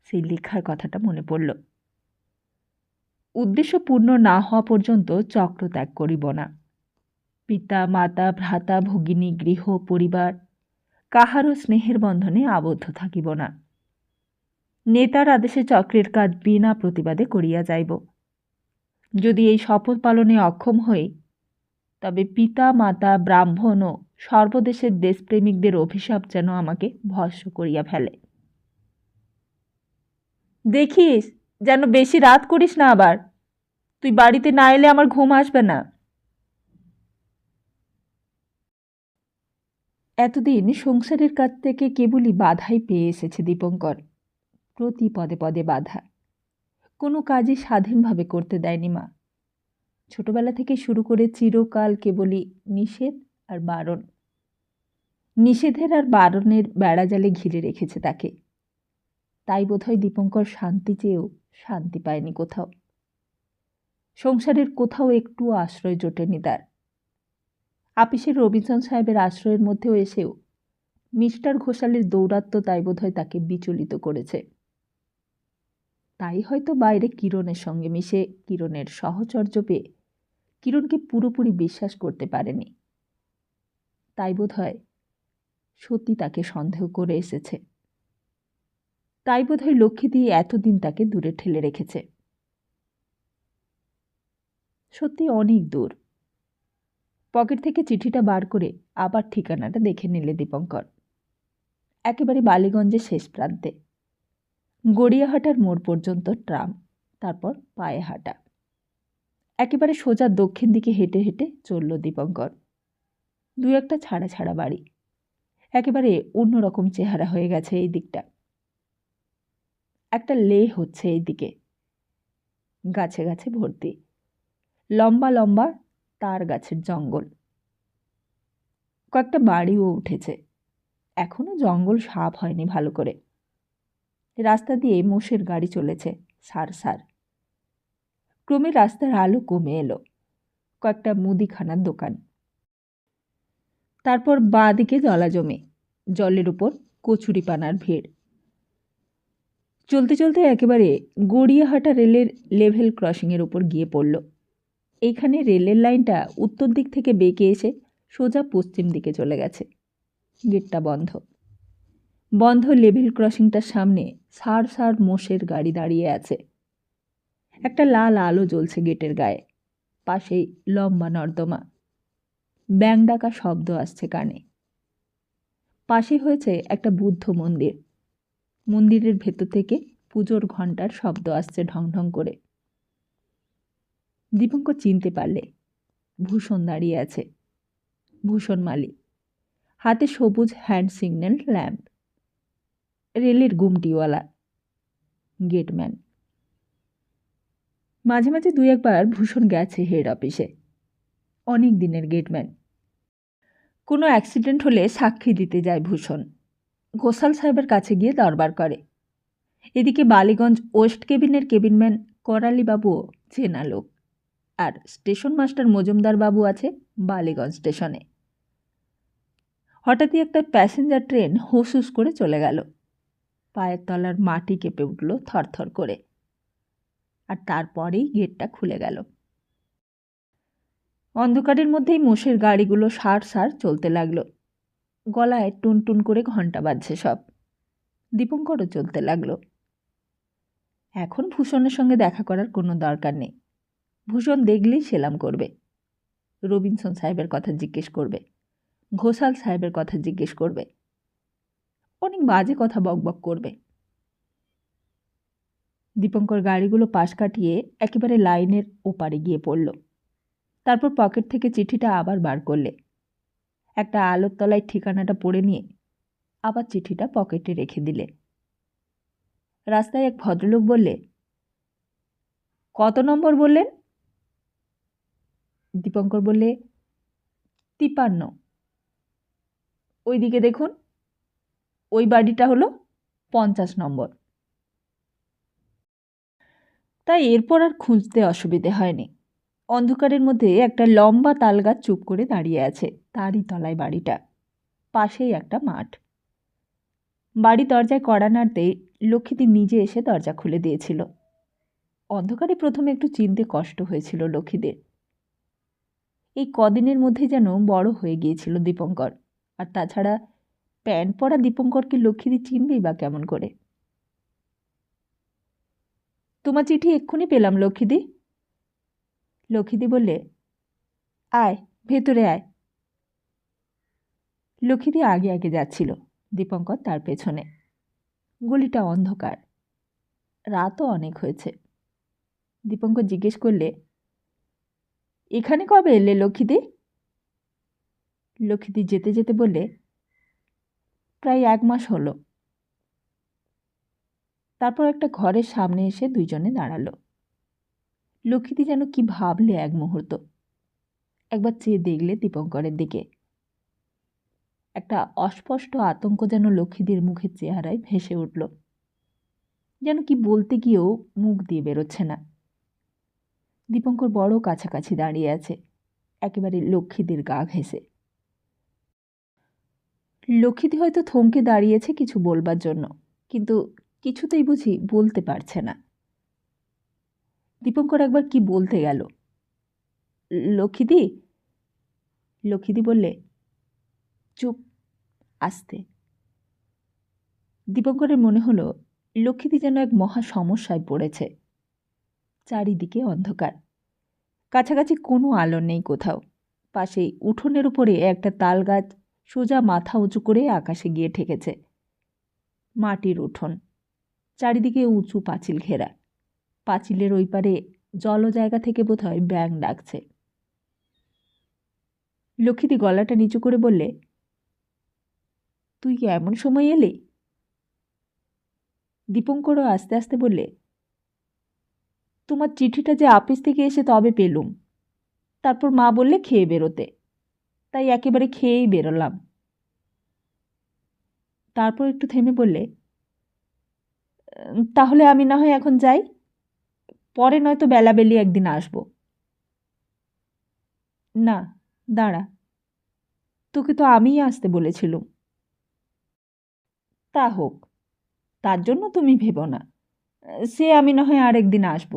সেই লেখার কথাটা মনে পড়ল। উদ্দেশ্য পূর্ণ না হওয়া পর্যন্ত চক্র ত্যাগ করিব না। পিতা মাতা ভ্রাতা ভগিনী গৃহ পরিবার কাহারও স্নেহের বন্ধনে আবদ্ধ থাকিব না। নেতার আদেশে চক্রের কাজ বিনা প্রতিবাদে করিয়া যাইব। যদি এই শপথ পালনে অক্ষম হই, তবে পিতা মাতা ব্রাহ্মণ ও সর্বদেশের দেশপ্রেমিকদের অভিশাপ যেন আমাকে ভস্ম করিয়া ফেলে। দেখিস যেন বেশি রাত করিস না আবার, তুই বাড়িতে না এলে আমার ঘুম আসবে না। এতদিন সংসারের কাছ থেকে কেবলই বাধাই পেয়ে এসেছে দীপঙ্কর, প্রতি পদে পদে বাধা। কোনো কাজই স্বাধীনভাবে করতে দেয়নি মা। ছোটবেলা থেকে শুরু করে চিরকাল কেবলই নিষেধ আর বারণ। নিষেধের আর বারণের বেড়াজালে ঘিরে রেখেছে তাকে। তাই বোধহয় দীপঙ্কর শান্তি চেয়েও শান্তি পায়নি কোথাও। সংসারের কোথাও একটু আশ্রয় জোটেনি তার। আপিসের রবিনসন সাহেবের আশ্রয়ের মধ্যেও এসেও মিস্টার ঘোষালের দৌরাত্ম্য তাই বোধহয় তাকে বিচলিত করেছে। তাই হয়তো বাইরে কিরণের সঙ্গে মিশে কিরণের সহচর্য পেয়ে কিরণকে পুরোপুরি বিশ্বাস করতে পারেনি। তাই বোধহয় সত্যি তাকে সন্দেহ করে এসেছে। তাই বোধহয় লক্ষ্মী দিয়ে এতদিন তাকে দূরে ঠেলে রেখেছে। সত্যি অনেক দূর। পকেট থেকে চিঠিটা বার করে আবার ঠিকানাটা দেখে নিলে দীপঙ্কর। একেবারে বালিগঞ্জের শেষ প্রান্তে। গড়িয়াহাটার মোড় পর্যন্ত ট্রাম, তারপর পায়ে হাঁটা। একেবারে সোজা দক্ষিণ দিকে হেঁটে হেঁটে চলল দীপঙ্কর। দু একটা ছাড়া ছাড়া বাড়ি, একেবারে অন্যরকম চেহারা হয়ে গেছে এই দিকটা। একটা লে হচ্ছে এই দিকে, গাছে গাছে ভর্তি, লম্বা লম্বা তার গাছের জঙ্গল। কয়েকটা বাড়িও উঠেছে, এখনো জঙ্গল সাফ হয়নি ভালো করে। রাস্তা দিয়ে মোষের গাড়ি চলেছে, সার ক্রমে রাস্তার আলো কমে এলো। কয়েকটা মুদিখানার দোকান, তারপর বাঁ দিকে জলাজমি, জলের উপর কচুরিপানার ভিড়। চলতে চলতে একেবারে গড়িয়াহাটা রেলের লেভেল ক্রসিংয়ের উপর গিয়ে পড়ল। এইখানে রেলের লাইনটা উত্তর দিক থেকে বেঁকে এসে সোজা পশ্চিম দিকে চলে গেছে। গেটটা বন্ধ লেভেল ক্রসিংটার সামনে সার মোষের গাড়ি দাঁড়িয়ে আছে। একটা লাল আলো জ্বলছে গেটের গায়ে। পাশেই লম্বা নর্দমা, ব্যাং ডাকা শব্দ আসছে কানে। পাশে হয়েছে একটা বুদ্ধ মন্দির। মন্দিরের ভেতর থেকে পুজোর ঘণ্টার শব্দ আসছে ঢং ঢং করে। দীপঙ্কর চিনতে পারলে ভূষণ দাঁড়িয়ে আছে। ভূষণ মালি, হাতে সবুজ হ্যান্ড সিগন্যাল ল্যাম্প। রেলের গুমটিওয়ালা, গেটম্যান। মাঝে মাঝে দুই একবার ভূষণ গেছে হেড অফিসে। অনেক দিনের গেটম্যান। কোনো অ্যাক্সিডেন্ট হলে সাক্ষী দিতে যায় ভূষণ। ঘোষাল সাহেবের কাছে গিয়ে দরবার করে। এদিকে বালিগঞ্জ ওয়েস্ট কেবিনের কেবিনম্যান করালিবাবুও চেনা লোক, আর স্টেশন মাস্টার মজুমদার বাবু আছে বালিগঞ্জ স্টেশনে। হঠাৎই একটা প্যাসেঞ্জার ট্রেন হুস করে চলে গেল। পায়ের তলার মাটি কেঁপে উঠল থরথর করে, আর তারপরেই গেটটা খুলে গেল। অন্ধকারের মধ্যেই মোষের গাড়িগুলো সার চলতে লাগলো। গলায় টুনটুন করে ঘণ্টা বাজছে সব। দীপঙ্করও চলতে লাগলো। এখন ভূষণের সঙ্গে দেখা করার কোনো দরকার নেই। ভূষণ দেখলেই সেলাম করবে, রবিনসন সাহেবের কথা জিজ্ঞেস করবে, ঘোষাল সাহেবের কথা জিজ্ঞেস করবে, অনেক বাজে কথা বকবক করবে। দীপঙ্কর গাড়িগুলো পাশ কাটিয়ে একেবারে লাইনের ওপারে গিয়ে পড়ল। তারপর পকেট থেকে চিঠিটা আবার বার করলে। একটা আলোর তলায় ঠিকানাটা পড়ে নিয়ে আবার চিঠিটা পকেটে রেখে দিলে। রাস্তায় এক ভদ্রলোক বললে, কত নম্বর বললেন? দীপঙ্কর বললে, 53। ওইদিকে দেখুন, ওই বাড়িটা হলো 50 নম্বর। তাই এরপর আর খুঁজতে অসুবিধে হয়নি। অন্ধকারের মধ্যে একটা লম্বা তালগাছ চুপ করে দাঁড়িয়ে আছে, তারই তলায় বাড়িটা। পাশেই একটা মাঠ। বাড়ি দরজায় কড়া নাড়তেই লক্ষ্মীদি নিজে এসে দরজা খুলে দিয়েছিল। অন্ধকারে প্রথমে একটু চিনতে কষ্ট হয়েছিল লক্ষ্মীদের। এই কদিনের মধ্যে যেন বড় হয়ে গিয়েছিল দীপঙ্কর, আর তাছাড়া প্যান্ট পরা দীপঙ্করকে লক্ষ্মীদি চিনবেই বা কেমন করে? তোমার চিঠি এক্ষুনি পেলাম লক্ষ্মীদি। লক্ষ্মীদি বললে, আয়, ভেতরে আয়। লক্ষ্মীদি আগে আগে যাচ্ছিল, দীপঙ্কর তার পেছনে। গলিটা অন্ধকার, রাতও অনেক হয়েছে। দীপঙ্কর জিজ্ঞেস করলে, এখানে কবে এলে লক্ষ্মীদি? লক্ষ্মীদি যেতে যেতে বললে, প্রায় 1 মাস হলো। তারপর একটা ঘরের সামনে এসে দুইজনে দাঁড়ালো। লক্ষ্মীদি যেন কি ভাবলে এক মুহূর্ত। একবার চেয়ে দেখলে দীপঙ্করের দিকে। একটা অস্পষ্ট আতঙ্ক যেন লক্ষ্মীদের মুখের চেহারায় ভেসে উঠল। যেন কি বলতে গিয়েও মুখ দিয়ে বেরোচ্ছে না। দীপঙ্কর বড় কাছাকাছি দাঁড়িয়ে আছে, একেবারে লক্ষ্মীদের গা ঘেঁষে। লক্ষ্মীদি হয়তো থমকে দাঁড়িয়েছে কিছু বলবার জন্য, কিন্তু কিছুতেই বুঝি বলতে পারছে না। দীপঙ্কর একবার কি বলতে গেল, লক্ষ্মীদি। লক্ষ্মীদি বললে, চুপ, আস্তে। দীপঙ্করের মনে হলো লক্ষ্মীদি যেন এক মহা সমস্যায় পড়েছে। চারিদিকে অন্ধকার, কাছাকাছি কোনো আলো নেই কোথাও। পাশেই উঠোনের উপরে একটা তাল গাছ সোজা মাথা উঁচু করে আকাশে গিয়ে ঠেকেছে। মাটির উঠোন, চারিদিকে উঁচু পাঁচিল ঘেরা। পাঁচিলের ওই পারে জল জায়গা থেকে বোধহয় ব্যাঙ ডাকছে। লক্ষ্মীদি গলাটা নিচু করে বললে, তুই কি এমন সময় এলি? দীপঙ্করও আস্তে আস্তে বললে, তোমার চিঠিটা যে আপিস থেকে এসে তবে পেলুম। তারপর মা বললে খেয়ে বেরোতে, তাই একেবারে খেয়েই বেরোলাম। তারপর একটু থেমে বললে, তাহলে আমি না হয় এখন যাই? পরে নয়তো বেলাবেলি একদিন আসব। না, দাঁড়া, তোকে তো আমিই আসতে বলেছিলুম। তা হোক, তার জন্য তুমি ভেবো না, সে আমি না হয় আরেকদিন আসব।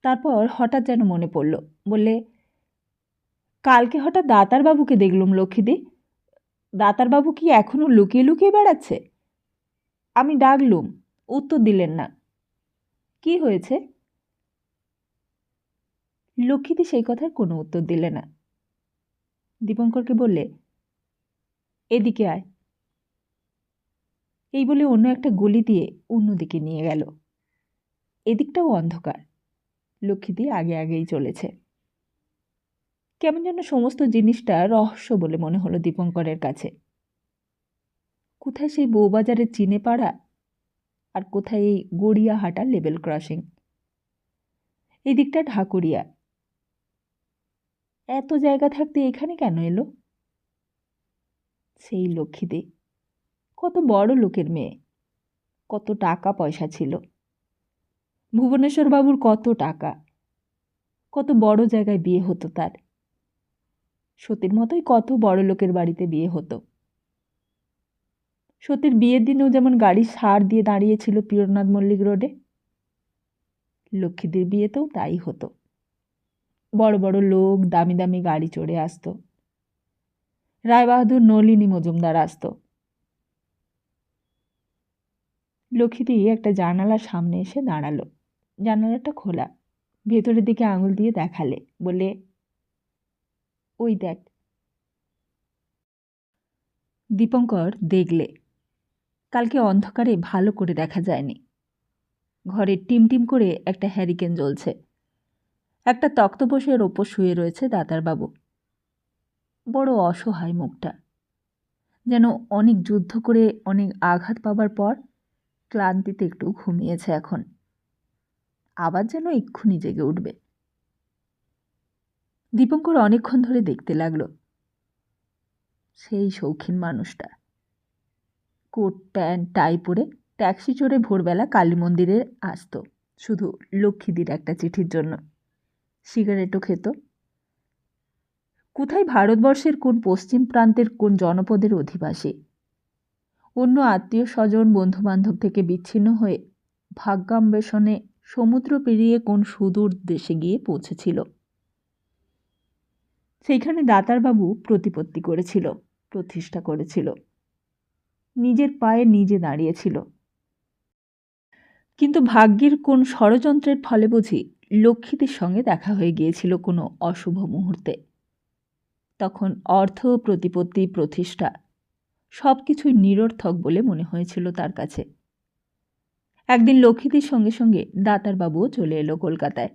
তারপর হঠাৎ যেন মনে পড়ল, বললে, কালকে হঠাৎ দাতারবাবুকে দেখলুম লক্ষ্মীদি। দাতারবাবু কি এখনো লুকিয়ে লুকিয়ে বেড়াচ্ছে? আমি ডাকলুম, উত্তর দিলেন না। কি হয়েছে? লক্ষ্মীদি সেই কথার কোনো উত্তর দিলে না। দীপঙ্করকে বললে, এদিকে আয়। এই বলে অন্য একটা গলি দিয়ে অন্যদিকে নিয়ে গেল। এদিকটাও অন্ধকার। লক্ষ্মীদি আগে আগেই চলেছে। কেমন যেন সমস্ত জিনিসটা রহস্য বলে মনে হলো দীপঙ্করের কাছে। কোথায় সেই বউবাজারের চিনে পাড়া, আর কোথায় এই গড়িয়াহাটা লেভেল ক্রসিং। এই দিকটা ঢাকুরিয়া। এত জায়গা থাকতে এখানে কেন এলো? সেই লক্ষ্মীদি কত বড় লোকের মেয়ে, কত টাকা পয়সা ছিল। ভুবনেশ্বর বাবুর কত টাকা, কত বড় জায়গায় বিয়ে হতো তার। সতীর মতোই কত বড় লোকের বাড়িতে বিয়ে হতো। সতীর বিয়ের দিনেও যেমন গাড়ি সার দিয়ে দাঁড়িয়েছিল প্রিয়নাথ মল্লিক রোডে, লক্ষ্মীদের বিয়েতেও তাই হতো। বড় বড় লোক দামি দামি গাড়ি চড়ে আসত। রায়বাহাদুর নলিনী মজুমদার আসত। লক্ষ্মীদি একটা জানালার সামনে এসে দাঁড়ালো। জানালাটা খোলা। ভেতরের দিকে আঙুল দিয়ে দেখালে, বলে, ওই দেখ। দীপঙ্কর দেখলে। কালকে অন্ধকারে ভালো করে দেখা যায়নি। ঘরে টিমটিম করে একটা হ্যারিকেন জ্বলছে। একটা তক্তপোষের ওপর শুয়ে রয়েছে দাতারবাবু। বড় অসহায় মুখটা, যেন অনেক যুদ্ধ করে অনেক আঘাত পাবার পর ক্লান্তিতে একটু ঘুমিয়েছে এখন, আবার যেন এক্ষুনি জেগে উঠবে। দীপঙ্কর অনেকক্ষণ ধরে দেখতে লাগলো। সেই শৌখিন মানুষটা কোট প্যান্ট টাই পরে ট্যাক্সি চড়ে ভোরবেলা কালী মন্দিরে আসত শুধু লক্ষ্মীদির একটা চিঠির জন্য। সিগারেটও খেত। কোথায় ভারতবর্ষের কোন পশ্চিম প্রান্তের কোন জনপদের অধিবাসী। অন্য আত্মীয় স্বজন বন্ধুবান্ধব থেকে বিচ্ছিন্ন হয়ে ভাগ্যান্বেষণে সমুদ্র পেরিয়ে কোন সুদূর দেশে গিয়ে পৌঁছেছিল। সেইখানে দাতারবাবু প্রতিপত্তি করেছিল, প্রতিষ্ঠা করেছিল, নিজের পায়ে নিজে দাঁড়িয়েছিল। কিন্তু ভাগ্যের কোন ষড়যন্ত্রের ফলে বুঝি লক্ষ্মীদের সঙ্গে দেখা হয়ে গিয়েছিল কোনো অশুভ মুহূর্তে। তখন অর্থ, প্রতিপত্তি, প্রতিষ্ঠা সব কিছুই নিরর্থক বলে মনে হয়েছিল তার কাছে। একদিন লক্ষ্মীদের সঙ্গে সঙ্গে দাতারবাবুও চলে এলো কলকাতায়।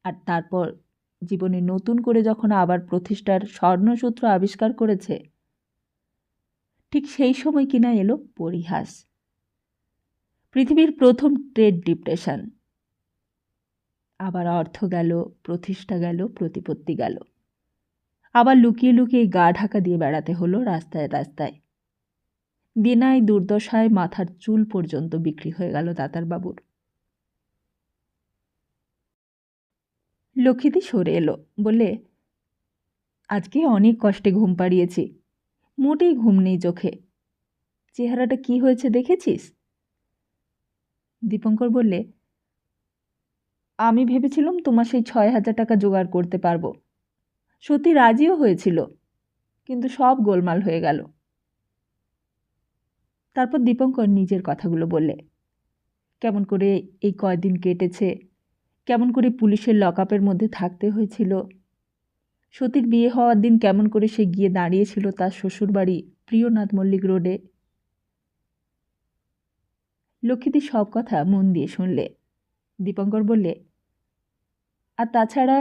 আর তারপর জীবনে নতুন করে যখন আবার প্রতিষ্ঠার স্বর্ণসূত্র আবিষ্কার করেছে, ঠিক সেই সময় কিনা এলো পরিহাস। পৃথিবীর প্রথম ট্রেড ডিপ্রেশন। আবার অর্থ গেল, প্রতিষ্ঠা গেল, প্রতিপত্তি গেল। আবার লুকিয়ে লুকিয়ে গা ঢাকা দিয়ে বেড়াতে হলো রাস্তায় রাস্তায়। দেনায় দুর্দশায় মাথার চুল পর্যন্ত বিক্রি হয়ে গেল দাতারবাবুর। লক্ষ্মীদি সরে এলো, বললে, আজকে অনেক কষ্টে ঘুম পাড়িয়েছি, মোটেই ঘুম নেই চোখে। চেহারাটা কি হয়েছে দেখেছিস? দীপঙ্কর বললে, আমি ভেবেছিলাম তোমার সেই ৬,০০০ টাকা জোগাড় করতে পারবো। সত্যি রাজিও হয়েছিল, কিন্তু সব গোলমাল হয়ে গেল। তারপর দীপঙ্কর নিজের কথাগুলো বললে, কেমন করে এই কয়দিন কেটেছে, কেমন করে পুলিশের লকআপের মধ্যে থাকতে হয়েছিল। সতীর বিয়ে হওয়ার দিন কেমন করে সে গিয়ে দাঁড়িয়েছিল তার শ্বশুরবাড়ি প্রিয়নাথ মল্লিক রোডে। লক্ষ্মীদি সব কথা মন দিয়ে শুনলে। দীপঙ্কর বললে, আর তাছাড়া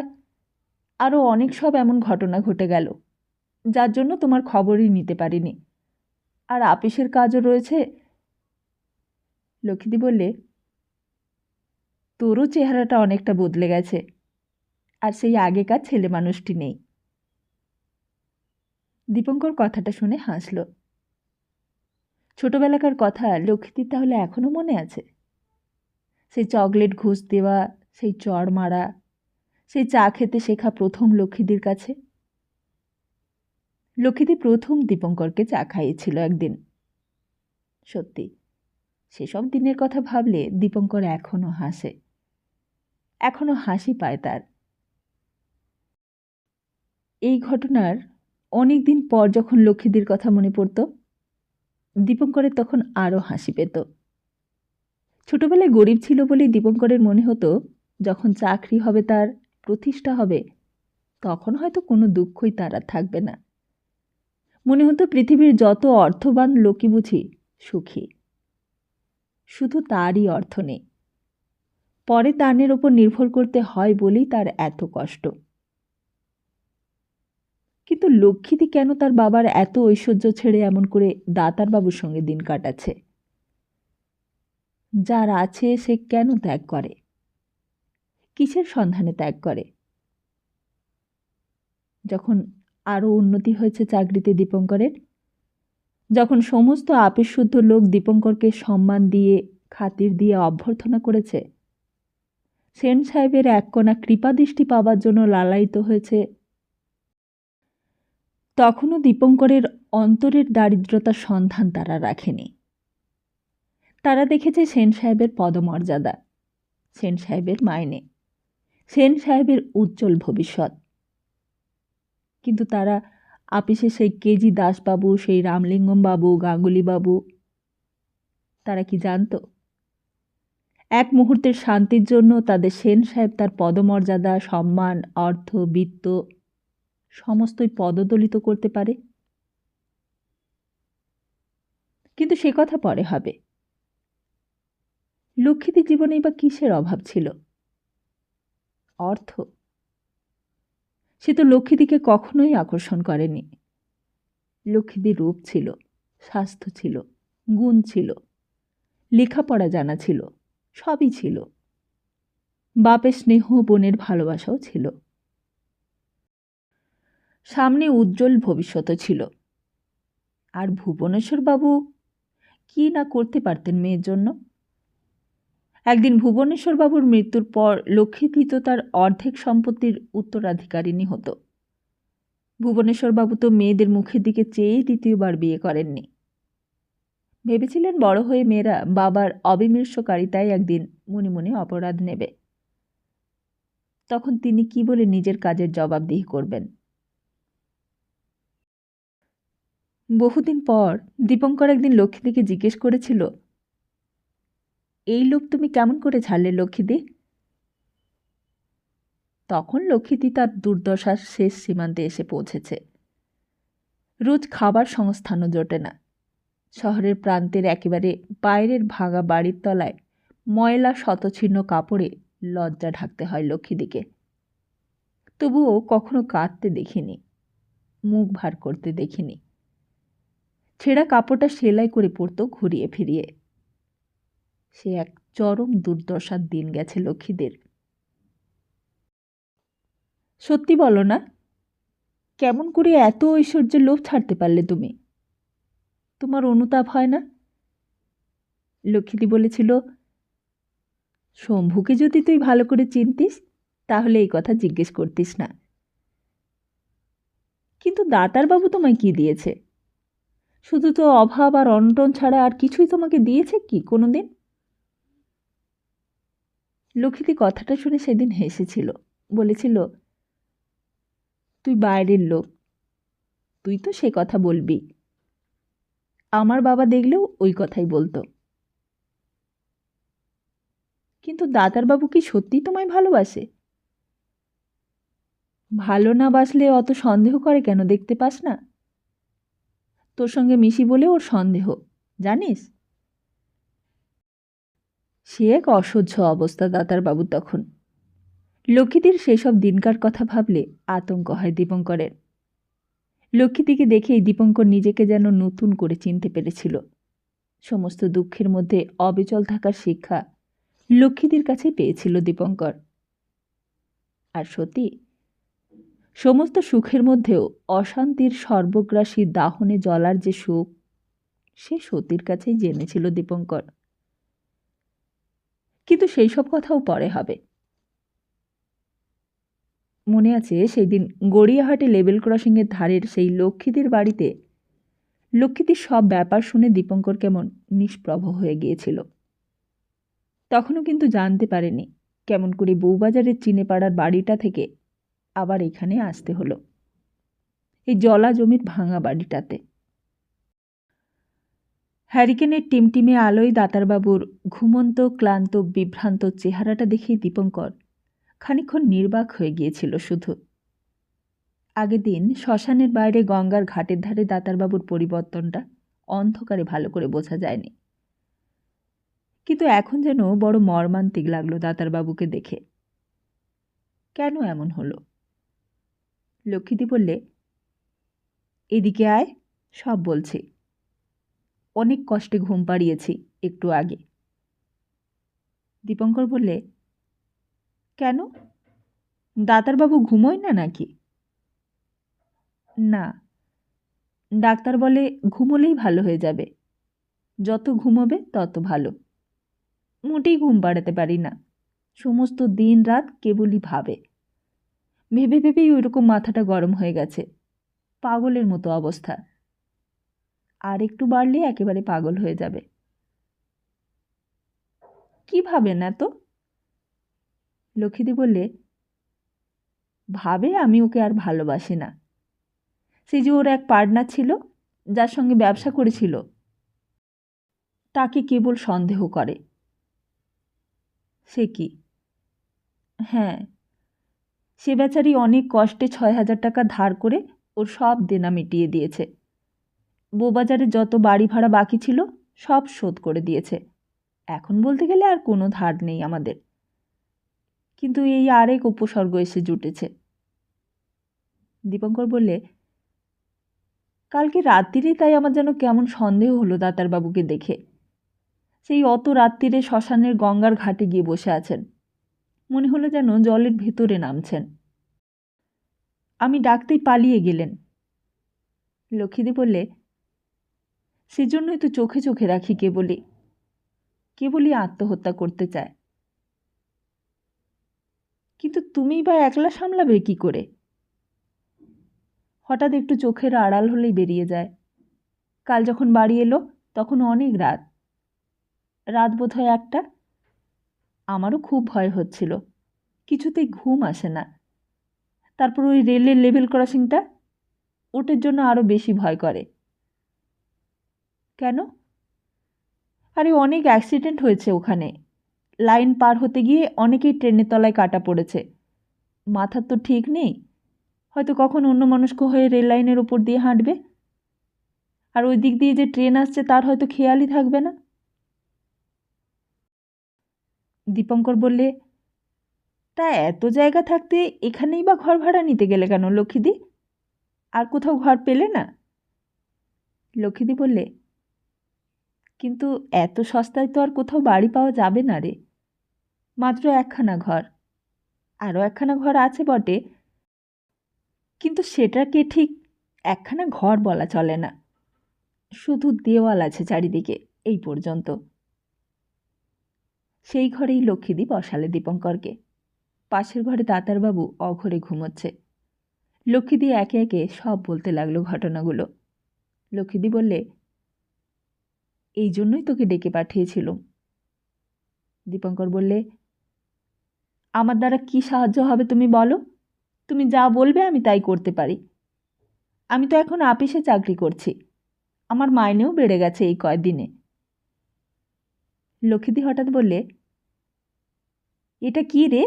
আরও অনেক সব এমন ঘটনা ঘটে গেল যার জন্য তোমার খবরই নিতে পারিনি। আর আপিসের কাজও রয়েছে। লক্ষ্মীদি বললে, তোরও চেহারাটা অনেকটা বদলে গেছে, আর সেই আগেকার ছেলে মানুষটি নেই। দীপঙ্কর কথাটা শুনে হাসল। ছোটবেলাকার কথা লক্ষ্মীদির তাহলে এখনো মনে আছে? সেই চকলেট ঘুষ দেওয়া, সেই চড় মারা, সেই চা খেতে শেখা প্রথম লক্ষ্মীদির কাছে। লক্ষ্মীদি প্রথম দীপঙ্করকে চা খাইয়েছিল একদিন। সত্যি, সেসব দিনের কথা ভাবলে দীপঙ্কর এখনো হাসে, এখনো হাসি পায় তার। এই ঘটনার অনেক দিন পর যখন লক্ষ্মীদির কথা মনে পড়ত, দীপঙ্করের তখন আরও হাসি পেত। ছোটবেলায় গরিব ছিল বলেই দীপঙ্করের মনে হতো যখন চাকরি হবে, তার প্রতিষ্ঠা হবে, তখন হয়তো কোনো দুঃখই তার আর থাকবে না। মনে হতো পৃথিবীর যত অর্থবান লোকই বুঝি সুখী, শুধু তারই অর্থ নেই। পরে দানের ওপর নির্ভর করতে হয় বলেই তার এত কষ্ট। কিন্তু লক্ষ্মীদি কেন তার বাবার এত ঐশ্বর্য ছেড়ে এমন করে দাতার বাবুর সঙ্গে দিন কাটাচ্ছে? যার আছে সে কেন ত্যাগ করে? কিসের সন্ধানে ত্যাগ করে? যখন আরও উন্নতি হয়েছে চাকরিতে দীপঙ্করের, যখন সমস্ত আপিসশুদ্ধ লোক দীপঙ্করকে সম্মান দিয়ে, খাতির দিয়ে অভ্যর্থনা করেছে, সেন সাহেবের এক কোণা কৃপাদৃষ্টি পাবার জন্য লালায়িত হয়েছে, তখনও দীপঙ্করের অন্তরের দারিদ্রতার সন্ধান তারা রাখেনি। তারা দেখেছে সেন সাহেবের পদমর্যাদা, সেন সাহেবের মাইনে, সেন সাহেবের উজ্জ্বল ভবিষ্যৎ। কিন্তু তারা আপিসে সেই কেজি দাসবাবু, সেই রামলিঙ্গম বাবু, গাঙ্গুলি বাবু, তারা কি জানত এক মুহূর্তের শান্তির জন্য তাদের সেন সাহেব তার পদমর্যাদা, সম্মান, অর্থ, বিত্ত সমস্তই পদদলিত করতে পারে? কিন্তু সে কথা পরে হবে। লক্ষ্মীদির জীবনেই বা কিসের অভাব ছিল? অর্থ। সে তো লক্ষ্মীদিকে কখনোই আকর্ষণ করেনি। লক্ষ্মীদির রূপ ছিল, স্বাস্থ্য ছিল, গুণ ছিল, লেখাপড়া জানা ছিল, সবই ছিল। বাপের স্নেহ, বোনের ভালোবাসাও ছিল। সামনে উজ্জ্বল ভবিষ্যৎও ছিল। আর ভুবনেশ্বর বাবু কি না করতে পারতেন মেয়ের জন্য। একদিন ভুবনেশ্বর বাবুর মৃত্যুর পর লক্ষ্মীদি তো তার অর্ধেক সম্পত্তির উত্তরাধিকারিণী হতো। ভুবনেশ্বর বাবু তো মেয়েদের মুখের দিকে চেয়েই দ্বিতীয়বার বিয়ে করেননি। ভেবেছিলেন বড় হয়ে মেয়েরা বাবার অবিমৃষ্যকারিতায় একদিন মনে মনে অপরাধ নেবে, তখন তিনি কি বলে নিজের কাজের জবাবদিহি করবেন। বহুদিন পর দীপঙ্কর একদিন লক্ষ্মীদিকে জিজ্ঞেস করেছিল, এই লোভ তুমি কেমন করে ছাড়লে লক্ষ্মীদি? তখন লক্ষ্মীদি তার দুর্দশার শেষ সীমান্তে এসে পৌঁছেছে। রোজ খাবার সংস্থানও জোটে না। শহরের প্রান্তের একেবারে বাইরের ভাঙা বাড়ির তলায় ময়লা শতছিন্ন কাপড়ে লজ্জা ঢাকতে হয় লক্ষ্মীদিকে। তবুও কখনো কাঁদতে দেখিনি, মুখ ভার করতে দেখিনি। ছেঁড়া কাপড়টা সেলাই করে পরত ঘুরিয়ে ফিরিয়ে। সে এক চরম দুর্দশার দিন গেছে লক্ষ্মীদের। সত্যি বলো না, কেমন করে এত ঐশ্বর্যের লোভ ছাড়তে পারলে তুমি? তোমার অনুতাপ হয় না? লক্ষ্মীদি বলেছিল, শম্ভুকে যদি তুই ভালো করে চিনতিস তাহলে এই কথা জিজ্ঞেস করতিস না। কিন্তু দাতার বাবু তোমায় কি দিয়েছে? শুধু তো অভাব আর অনটন ছাড়া আর কিছুই তোমাকে দিয়েছে কি কোনোদিন? লক্ষ্মীদি কথাটা শুনে সেদিন হেসেছিল, বলেছিল, তুই বাইরের লোক, তুই তো সে কথা বলবি। আমার বাবা দেখলেও ওই কথাই বলতো। কিন্তু দাতার বাবু কি সত্যি তোমায় ভালোবাসে? ভালো না বাসলে অত সন্দেহ করে কেন, দেখতে পাস না? তোর সঙ্গে মিশি বলে ওর সন্দেহ, জানিস? সে এক অসহ্য অবস্থা দাতার বাবু তখন। লক্ষ্মীদির সেসব দিনকার কথা ভাবলে আতঙ্ক হয় দীপঙ্করের। লক্ষ্মীদিকে দেখেই দীপঙ্কর নিজেকে যেন নতুন করে চিনতে পেরেছিল। সমস্ত দুঃখের মধ্যে অবিচল থাকার শিক্ষা লক্ষ্মীদির কাছেই পেয়েছিল দীপঙ্কর। আর সত্যি, সমস্ত সুখের মধ্যেও অশান্তির সর্বগ্রাসী দাহনে জ্বলার যে সুখ, সে সতীর কাছেই জেনেছিল দীপঙ্কর। কিন্তু সেই সব কথাও পরে হবে। মনে আছে সেই দিন গড়িয়াহাটে লেভেল ক্রসিংয়ের ধারের সেই লক্ষ্মীদের বাড়িতে লক্ষ্মীদের সব ব্যাপার শুনে দীপঙ্কর কেমন নিষ্প্রভ হয়ে গিয়েছিল। তখনও কিন্তু জানতে পারেনি কেমন করে বউবাজারের চিনেপাড়ার বাড়িটা থেকে আবার এখানে আসতে হলো, এই জলা জমির ভাঙা বাড়িটাতে। হ্যারিকেনের টিমটিমে আলোয় দাতারবাবুর ঘুমন্ত ক্লান্ত বিভ্রান্ত চেহারাটা দেখেই দীপঙ্কর খানিকক্ষণ নির্বাক হয়ে গিয়েছিল। শুধু আগের দিন শ্মশানের বাইরে গঙ্গার ঘাটের ধারে দাতারবাবুর পরিবর্তনটা অন্ধকারে ভালো করে বোঝা যায়নি, কিন্তু এখন যেন বড় মর্মান্তিক লাগলো দাতারবাবুকে দেখে। কেন এমন হলো? লক্ষ্মীদি বললে, এদিকে আয়, সব বলছি। অনেক কষ্টে ঘুম পাড়িয়েছি একটু আগে। দীপঙ্কর বললে, কেন, দাতারবাবু ঘুমোয় না নাকি? না, ডাক্তার বলে ঘুমোলেই ভালো হয়ে যাবে, যত ঘুমোবে তত ভালো। মোটেই ঘুম পাড়াতে পারি না, সমস্ত দিন রাত কেবলই ভাবে, ভেবে ভেবেই ওইরকম মাথাটা গরম হয়ে গেছে, পাগলের মতো অবস্থা। আর একটু বাড়লে একেবারে পাগল হয়ে যাবে। কি ভাবে না তো? লক্ষ্মীদি বললে, ভাবে আমি ওকে আর ভালোবাসি না। সে যে ওর এক পার্টনার ছিল, যার সঙ্গে ব্যবসা করেছিল, তাকে কেবল সন্দেহ করে। সে কি? হ্যাঁ, সে বেচারি অনেক কষ্টে 6,000 টাকা ধার করে ওর সব দেনা মিটিয়ে দিয়েছে। বউবাজারে যত বাড়ি ভাড়া বাকি ছিল সব শোধ করে দিয়েছে। এখন বলতে গেলে আর কোনো ধার নেই আমাদের। কিন্তু এই আরেক উপসর্গ এসে জুটেছে। দীপঙ্কর বললে, কালকে রাত্রিরে তাই আমার যেন কেমন সন্দেহ হলো দাতারবাবুকে দেখে। সেই অত রাত্রিরে শ্মশানের গঙ্গার ঘাটে গিয়ে বসে আছেন, মনে হলো যেন জলের ভেতরে নামছেন। আমি ডাকতেই পালিয়ে গেলেন। লক্ষ্মীদি বললে, সেজন্যই তো চোখে চোখে রাখি কেবলই আত্মহত্যা করতে চায়। কিন্তু তুমিই বা একলা সামলাবে কি করে? হঠাৎ একটু চোখের আড়াল হলেই বেরিয়ে যায়। কাল যখন বাড়ি এলো তখন অনেক রাত বোধ হয় 1টা। আমারও খুব ভয় হচ্ছিল, কিছুতেই ঘুম আসে না। তারপর ওই রেলের লেভেল ক্রসিংটা, ওটার জন্য আরও বেশি ভয় করে। কেন? আরে অনেক অ্যাক্সিডেন্ট হয়েছে ওখানে। লাইন পার হতে গিয়ে অনেকেই ট্রেনের তলায় কাটা পড়েছে। মাথার তো ঠিক নেই, হয়তো কখন অন্যমনস্ক হয়ে রেল লাইনের ওপর দিয়ে হাঁটবে, আর ওই দিক দিয়ে যে ট্রেন আসছে তার হয়তো খেয়ালই থাকবে না। দীপঙ্কর বললে, তা এত জায়গা থাকতে এখানেই বা ঘর ভাড়া নিতে গেলে কেন লক্ষ্মীদি? আর কোথাও ঘর পেলে না? লক্ষ্মীদি বললে, কিন্তু এত সস্তায় তো আর কোথাও বাড়ি পাওয়া যাবে না রে। মাত্র 1খানা ঘর। আরও 1খানা ঘর আছে বটে, কিন্তু সেটাকে ঠিক 1খানা ঘর বলা চলে না। শুধু দেওয়াল আছে চারিদিকে এই পর্যন্ত। সেই ঘরেই লক্ষ্মীদি বসালে দীপঙ্করকে। পাশের ঘরে দাতারবাবু অঘরে ঘুমোচ্ছে। লক্ষ্মীদি একে একে সব বলতে লাগলো ঘটনাগুলো। লক্ষ্মীদি বললে, এই জন্যই তোকে ডেকে পাঠিয়েছিলুম। দীপঙ্কর বললে, আমার দ্বারা কি সাহায্য হবে তুমি বলো? তুমি যা বলবে আমি তাই করতে পারি। আমি তো এখন আপিসে চাকরি করছি, আমার মাইনেও বেড়ে গেছে এই কয়দিনে। লক্ষ্মীদি হঠাৎ বললে, এটা কি রে,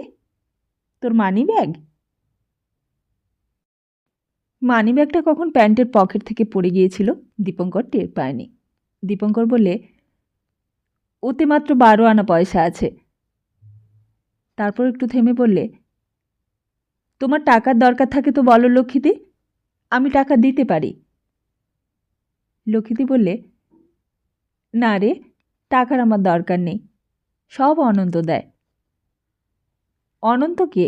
তোর মানি ব্যাগ? মানি ব্যাগটা কখন প্যান্টের পকেট থেকে পড়ে গিয়েছিল দীপঙ্কর টের পায়নি। দীপঙ্কর বললে, ওতে মাত্র 12 আনা পয়সা আছে। তারপর একটু থেমে বললে, তোমার টাকার দরকার থাকে তো বলো লক্ষ্মীদি, আমি টাকা দিতে পারি। লক্ষ্মীদি বললে, না রে, টাকার আমার দরকার নেই, সব অনন্ত দেয়। অনন্ত কে?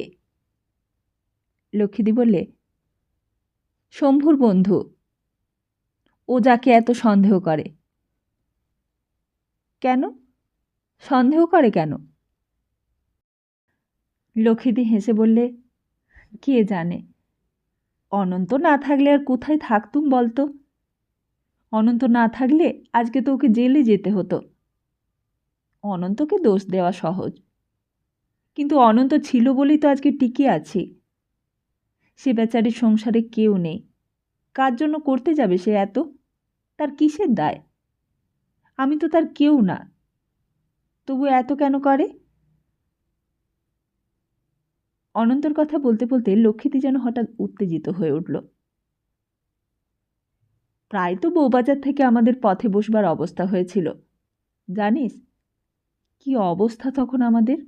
লক্ষ্মীদি বললে, শম্ভুর বন্ধু, ও যাকে এত সন্দেহ করে। কেন সন্দেহ করে কেন? লক্ষ্মীদি হেসে বললে, কে জানে, অনন্ত না থাকলে আর কোথায় থাকতুম বলতো? অনন্ত না থাকলে আজকে তো ওকে জেলে যেতে হতো। অনন্তকে দোষ দেওয়া সহজ, কিন্তু অনন্ত ছিল বলেই তো আজকে টিকে আছি। সে বেচারির সংসারে কেউ নেই, কার জন্য করতে যাবে সে এত? তার কিসের দায়? আমি তো তার কেউ না, তবু এত কেন করে? অনন্তর কথা বলতে বলতে লক্ষ্মীটি যেন হঠাৎ উত্তেজিত হয়ে উঠল। প্রায় তো বউবাজার থেকে আমাদের পথে বসবার অবস্থা হয়েছিল, জানিস কি অবস্থা তখন আমাদের?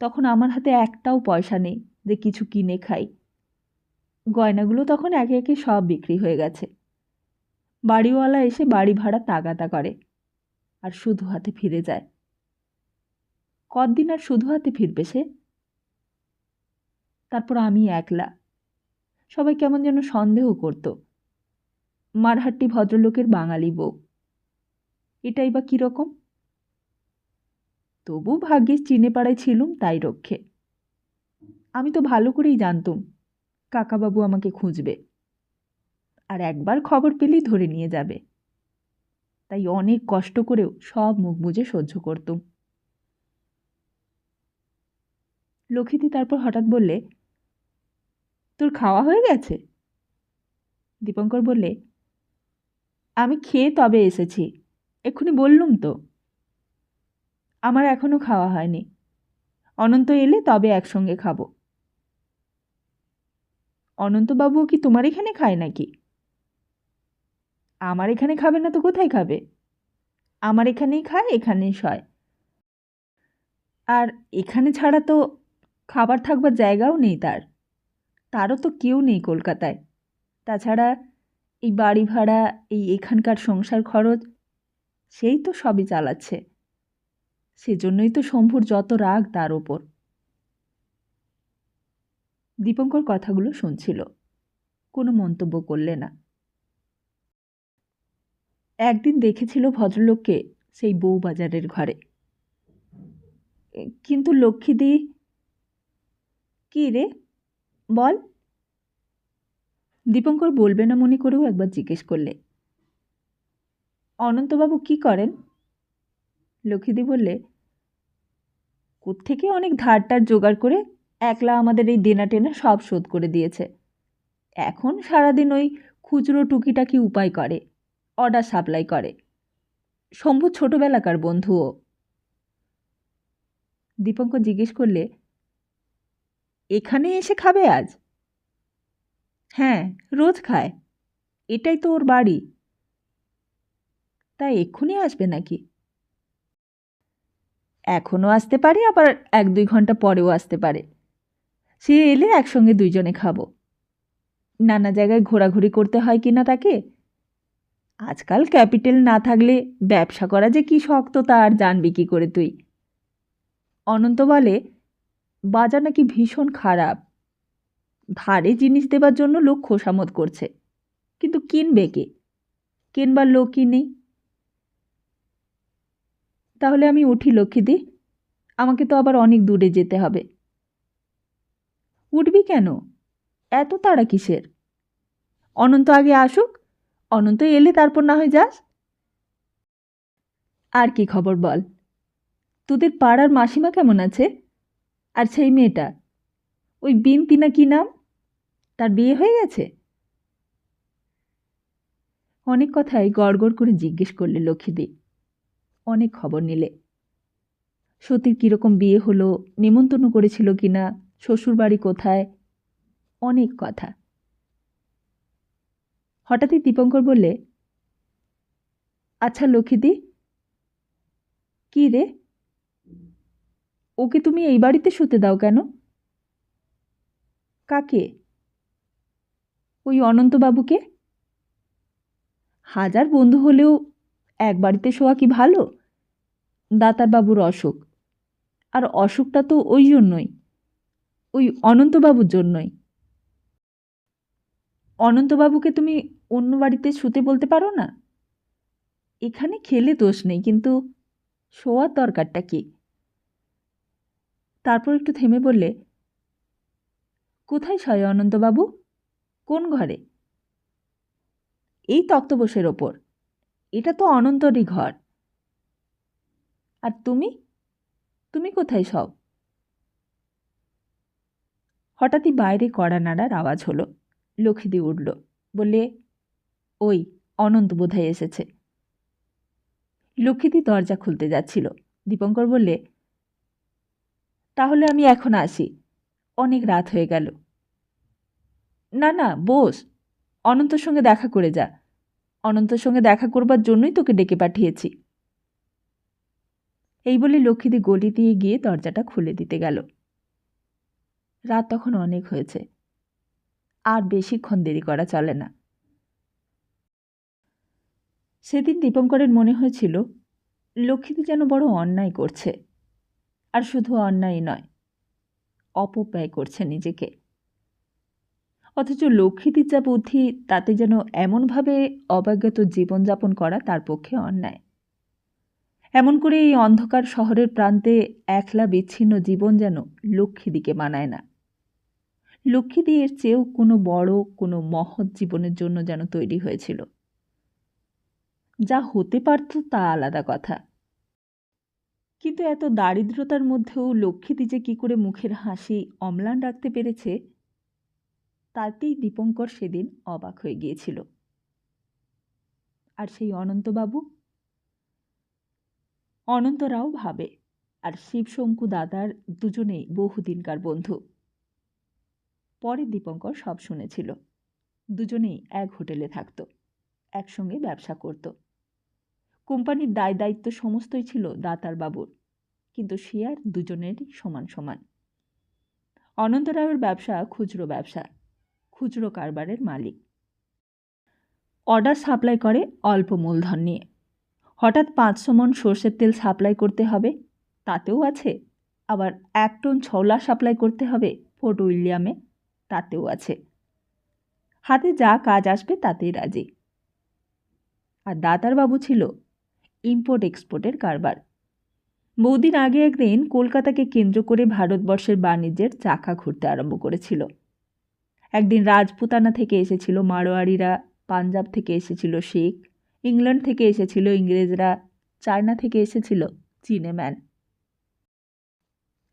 তখন আমার হাতে একটাও পয়সা নেই যে কিছু কিনে খাই। গয়নাগুলো তখন একে একে সব বিক্রি হয়ে গেছে। বাড়িওয়ালা এসে বাড়ি ভাড়া তাগাদা করে আর শুধু হাতে ফিরে যায়। কদিন আর শুধু হাতে ফিরবে সে? তারপর আমি একলা। সবাই কেমন যেন সন্দেহ করত, মারহাট্টি ভদ্রলোকের বাঙালি বউ, এটাই বা কীরকম? তবু ভাগ্যিস চিনে পাড়ায় ছিলুম, তাই রক্ষে। আমি তো ভালো করেই জানতুম কাকাবাবু আমাকে খুঁজবে, আর একবার খবর পেলেই ধরে নিয়ে যাবে। তাই অনেক কষ্ট করেও সব মুখ বুজে সহ্য করতুম। লক্ষ্মীদি তারপর হঠাৎ বললে, তোর খাওয়া হয়ে গেছে? দীপঙ্কর বললে, আমি খেয়ে তবে এসেছি, এক্ষুনি বললুম তো। আমার এখনো খাওয়া হয়নি, অনন্ত এলে তবে একসঙ্গে খাবো। অনন্তবাবুও কি তোমার এখানে খায় নাকি? আমার এখানে খাবে না তো কোথায় খাবে? আমার এখানেই খায়, এখানেই শয়। আর এখানে ছাড়া তো খাবার থাকবার জায়গাও নেই তার। তারও তো কেউ নেই কলকাতায়। তাছাড়া এই বাড়ি ভাড়া, এই এখানকার সংসার খরচ, সেই তো সবই চালাচ্ছে। সেজন্যই তো শম্ভুর যত রাগ তার ওপর। দীপঙ্কর কথাগুলো শুনছিল, কোনো মন্তব্য করলে না। একদিন দেখেছিল ভদ্রলোককে সেই বউবাজারের ঘরে। কিন্তু লক্ষ্মীদি। কি রে, বল। দীপঙ্কর বলবে না মনে করেও একবার জিজ্ঞেস করলে, অনন্তবাবু কি করেন? লক্ষ্মীদি বললে, কোত্থেকে অনেক ধারটার জোগাড় করে একলা আমাদের এই দেনা টেনা সব শোধ করে দিয়েছে। এখন সারাদিন ওই খুচরো টুকিটাকি উপায় করে, অর্ডার সাপ্লাই করে। শম্ভু ছোটবেলাকার বন্ধুও। দীপঙ্কর জিজ্ঞেস করলে, এখানে এসে খাবে আজ? হ্যাঁ, রোজ খায়, এটাই তো ওর বাড়ি। তাই এক্ষুনি আসবে নাকি? এখনও আসতে পারে, আবার 1-2 ঘন্টা পরেও আসতে পারে। সে এলে একসঙ্গে দুইজনে খাবো। নানা জায়গায় ঘোরাঘুরি করতে হয় কিনা তাকে। আজকাল ক্যাপিটাল না থাকলে ব্যবসা করা যে কি শক্ত তা আর জানবি কি করে তুই। অনন্ত বলে, বাজার নাকি ভীষণ খারাপ, ধারে জিনিস দেবার জন্য লোক খোসামত করছে, কিন্তু কিনবে কে? কিনবার লোকই নেই। তাহলে আমি উঠি লক্ষ্মীদি, আমাকে তো আবার অনেক দূরে যেতে হবে। উঠবি কেন? এত তাড়া কিসের? অনন্ত আগে আসুক, অনন্ত এলে তারপর না হয় যাস। আর কি খবর বল? তোদের পাড়ার মাসিমা কেমন আছে? আর সেই মেয়েটা, ওই বিনতি না কি নাম, তার বিয়ে হয়ে গেছে? অনেক কথাই গড়গড় করে জিজ্ঞেস করলে লক্ষ্মীদি। অনেক খবর নিলে, সতীর কীরকম বিয়ে হলো, নেমন্তন্ন করেছিল কিনা, শ্বশুরবাড়ি কোথায়, অনেক কথা। হঠাৎই দীপঙ্কর বললে, আচ্ছা লক্ষ্মীদি। কি রে, ওকে তুমি এই বাড়িতে শুতে দাও কেন? কাকে? ওই অনন্তবাবুকে। হাজার বন্ধু হলেও এক বাড়িতে শোয়া কি ভালো? দাতারবাবুর অসুখ, আর অসুখটা তো ওই জন্যই, ওই অনন্তবাবুর জন্যই। অনন্তবাবুকে তুমি অন্য বাড়িতে শুতে বলতে পারো না? এখানে খেলে দোষ নেই, কিন্তু শোয়ার দরকারটা কি? তারপর একটু থেমে বললে, কোথায় শয়ে অনন্তবাবু? কোন ঘরে? এই তক্তপোষের ওপর। এটা তো অনন্তরই ঘর। আর তুমি? তুমি কোথায় সব? হঠাৎই বাইরে কড়া নাড়ার আওয়াজ হলো। লক্ষ্মীদি উঠল, বললে, ওই অনন্ত বোধহয় এসেছে। লক্ষ্মীদি দরজা খুলতে যাচ্ছিল। দীপঙ্কর বললে, তাহলে আমি এখন আসি, অনেক রাত হয়ে গেল। না না, বস, অনন্তর সঙ্গে দেখা করে যা। অনন্তর সঙ্গে দেখা করবার জন্যই তোকে ডেকে পাঠিয়েছি। এই বলে লক্ষ্মীদি গলি দিয়ে গিয়ে দরজাটা খুলে দিতে গেল। রাত তখন অনেক হয়েছে, আর বেশিক্ষণ দেরি করা চলে না। সেদিন দীপঙ্করের মনে হয়েছিল লক্ষ্মীদি যেন বড় অন্যায় করছে, আর শুধু অন্যায় নয়, অপব্যয় করছে নিজেকে। অথচ লক্ষ্মীদির যা বুদ্ধি, তাতে যেন এমনভাবে অব্যাজ্ঞাত জীবনযাপন করা তার পক্ষে অন্যায়। এমন করে এই অন্ধকার শহরের প্রান্তে একলা বিচ্ছিন্ন জীবন যেন লক্ষ্মীদিকে মানায় না। লক্ষ্মীদি এর চেয়েও কোনো বড়, কোনো মহৎ জীবনের জন্য যেন তৈরি হয়েছিল। যা হতে পারত তা আলাদা কথা, কিন্তু এত দারিদ্রতার মধ্যেও লক্ষ্মীদি যে কী করে মুখের হাসি অম্লান রাখতে পেরেছে, তাতেই দীপঙ্কর সেদিন অবাক হয়ে গিয়েছিল। আর সেই অনন্তবাবু? অনন্তরাও ভাবে, আর শিবশঙ্কু দাদার দুজনেই বহুদিনকার বন্ধু। পরে দীপঙ্কর সব শুনেছিল। দুজনেই এক হোটেলে থাকত, একসঙ্গে ব্যবসা করত। কোম্পানির দায় দায়িত্ব সমস্তই ছিল দাতার বাবুর, কিন্তু শেয়ার দুজনেরই সমান সমান। অনন্তরায়ের ব্যবসা খুচরো ব্যবসা, খুচরো কারবারের মালিক। অর্ডার সাপ্লাই করে অল্প মূলধন নিয়ে। হঠাৎ 500 মণ সর্ষের তেল সাপ্লাই করতে হবে, তাতেও আছে। আবার 1 টন ছোলা সাপ্লাই করতে হবে ফোর্ট উইলিয়ামে, তাতেও আছে। হাতে যা কাজ আসবে তাতেই রাজি। আর দাতার বাবু ছিল ইম্পোর্ট এক্সপোর্টের কারবার। বহুদিন আগে একদিন কলকাতাকে কেন্দ্র করে ভারতবর্ষের বাণিজ্যের চাকা ঘুরতে আরম্ভ করেছিল। একদিন রাজপুতানা থেকে এসেছিল মারোয়ারিরা, পাঞ্জাব থেকে এসেছিল শিখ, ইংল্যান্ড থেকে এসেছিল ইংরেজরা, চায়না থেকে এসেছিল চীনেম্যান,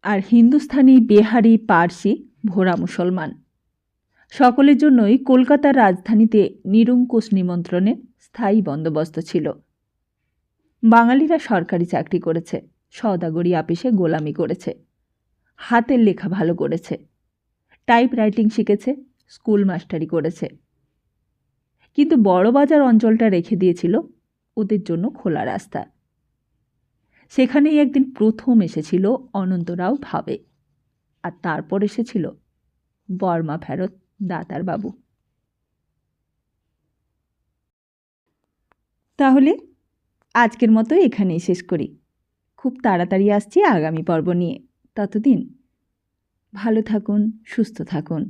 আর হিন্দুস্থানি, বিহারি, পার্সি ভোরা মুসলমান। সকলের জন্যই কলকাতার রাজধানীতে নিরঙ্কুশ নিমন্ত্রণের স্থায়ী বন্দোবস্ত ছিল। বাঙালিরা সরকারি চাকরি করেছে, সওদাগরি আপিসে গোলামি করেছে, হাতের লেখা ভালো করেছে, টাইপ রাইটিং শিখেছে, স্কুল মাস্টারি করেছে। কিন্তু বড়বাজার অঞ্চলটা রেখে দিয়েছিল ওদের জন্য খোলা রাস্তা। সেখানেই একদিন প্রথম এসেছিল অনন্তরাও ভাবে, আর তারপর এসেছিল বর্মা ফেরত দাতার বাবু। তাহলে আজকের মতো এখানেই শেষ করি। খুব তাড়াতাড়ি আসছি আগামী পর্ব নিয়ে। ততদিন ভালো থাকুন, সুস্থ থাকুন,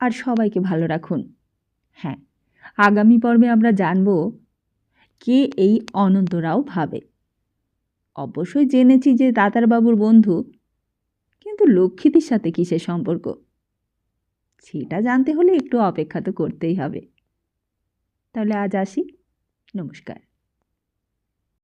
আর সবাইকে ভালো রাখুন। হ্যাঁ, আগামী পর্বে আমরা জানব কে এই অনন্তরাও ভাবে। অবশ্যই জেনেছি যে দাতার বাবুর বন্ধু, কিন্তু লক্ষ্মীদির সাথে কিসের সম্পর্ক, সেটা জানতে হলে একটু অপেক্ষা তো করতেই হবে। তাহলে আজ আসি, নমস্কার।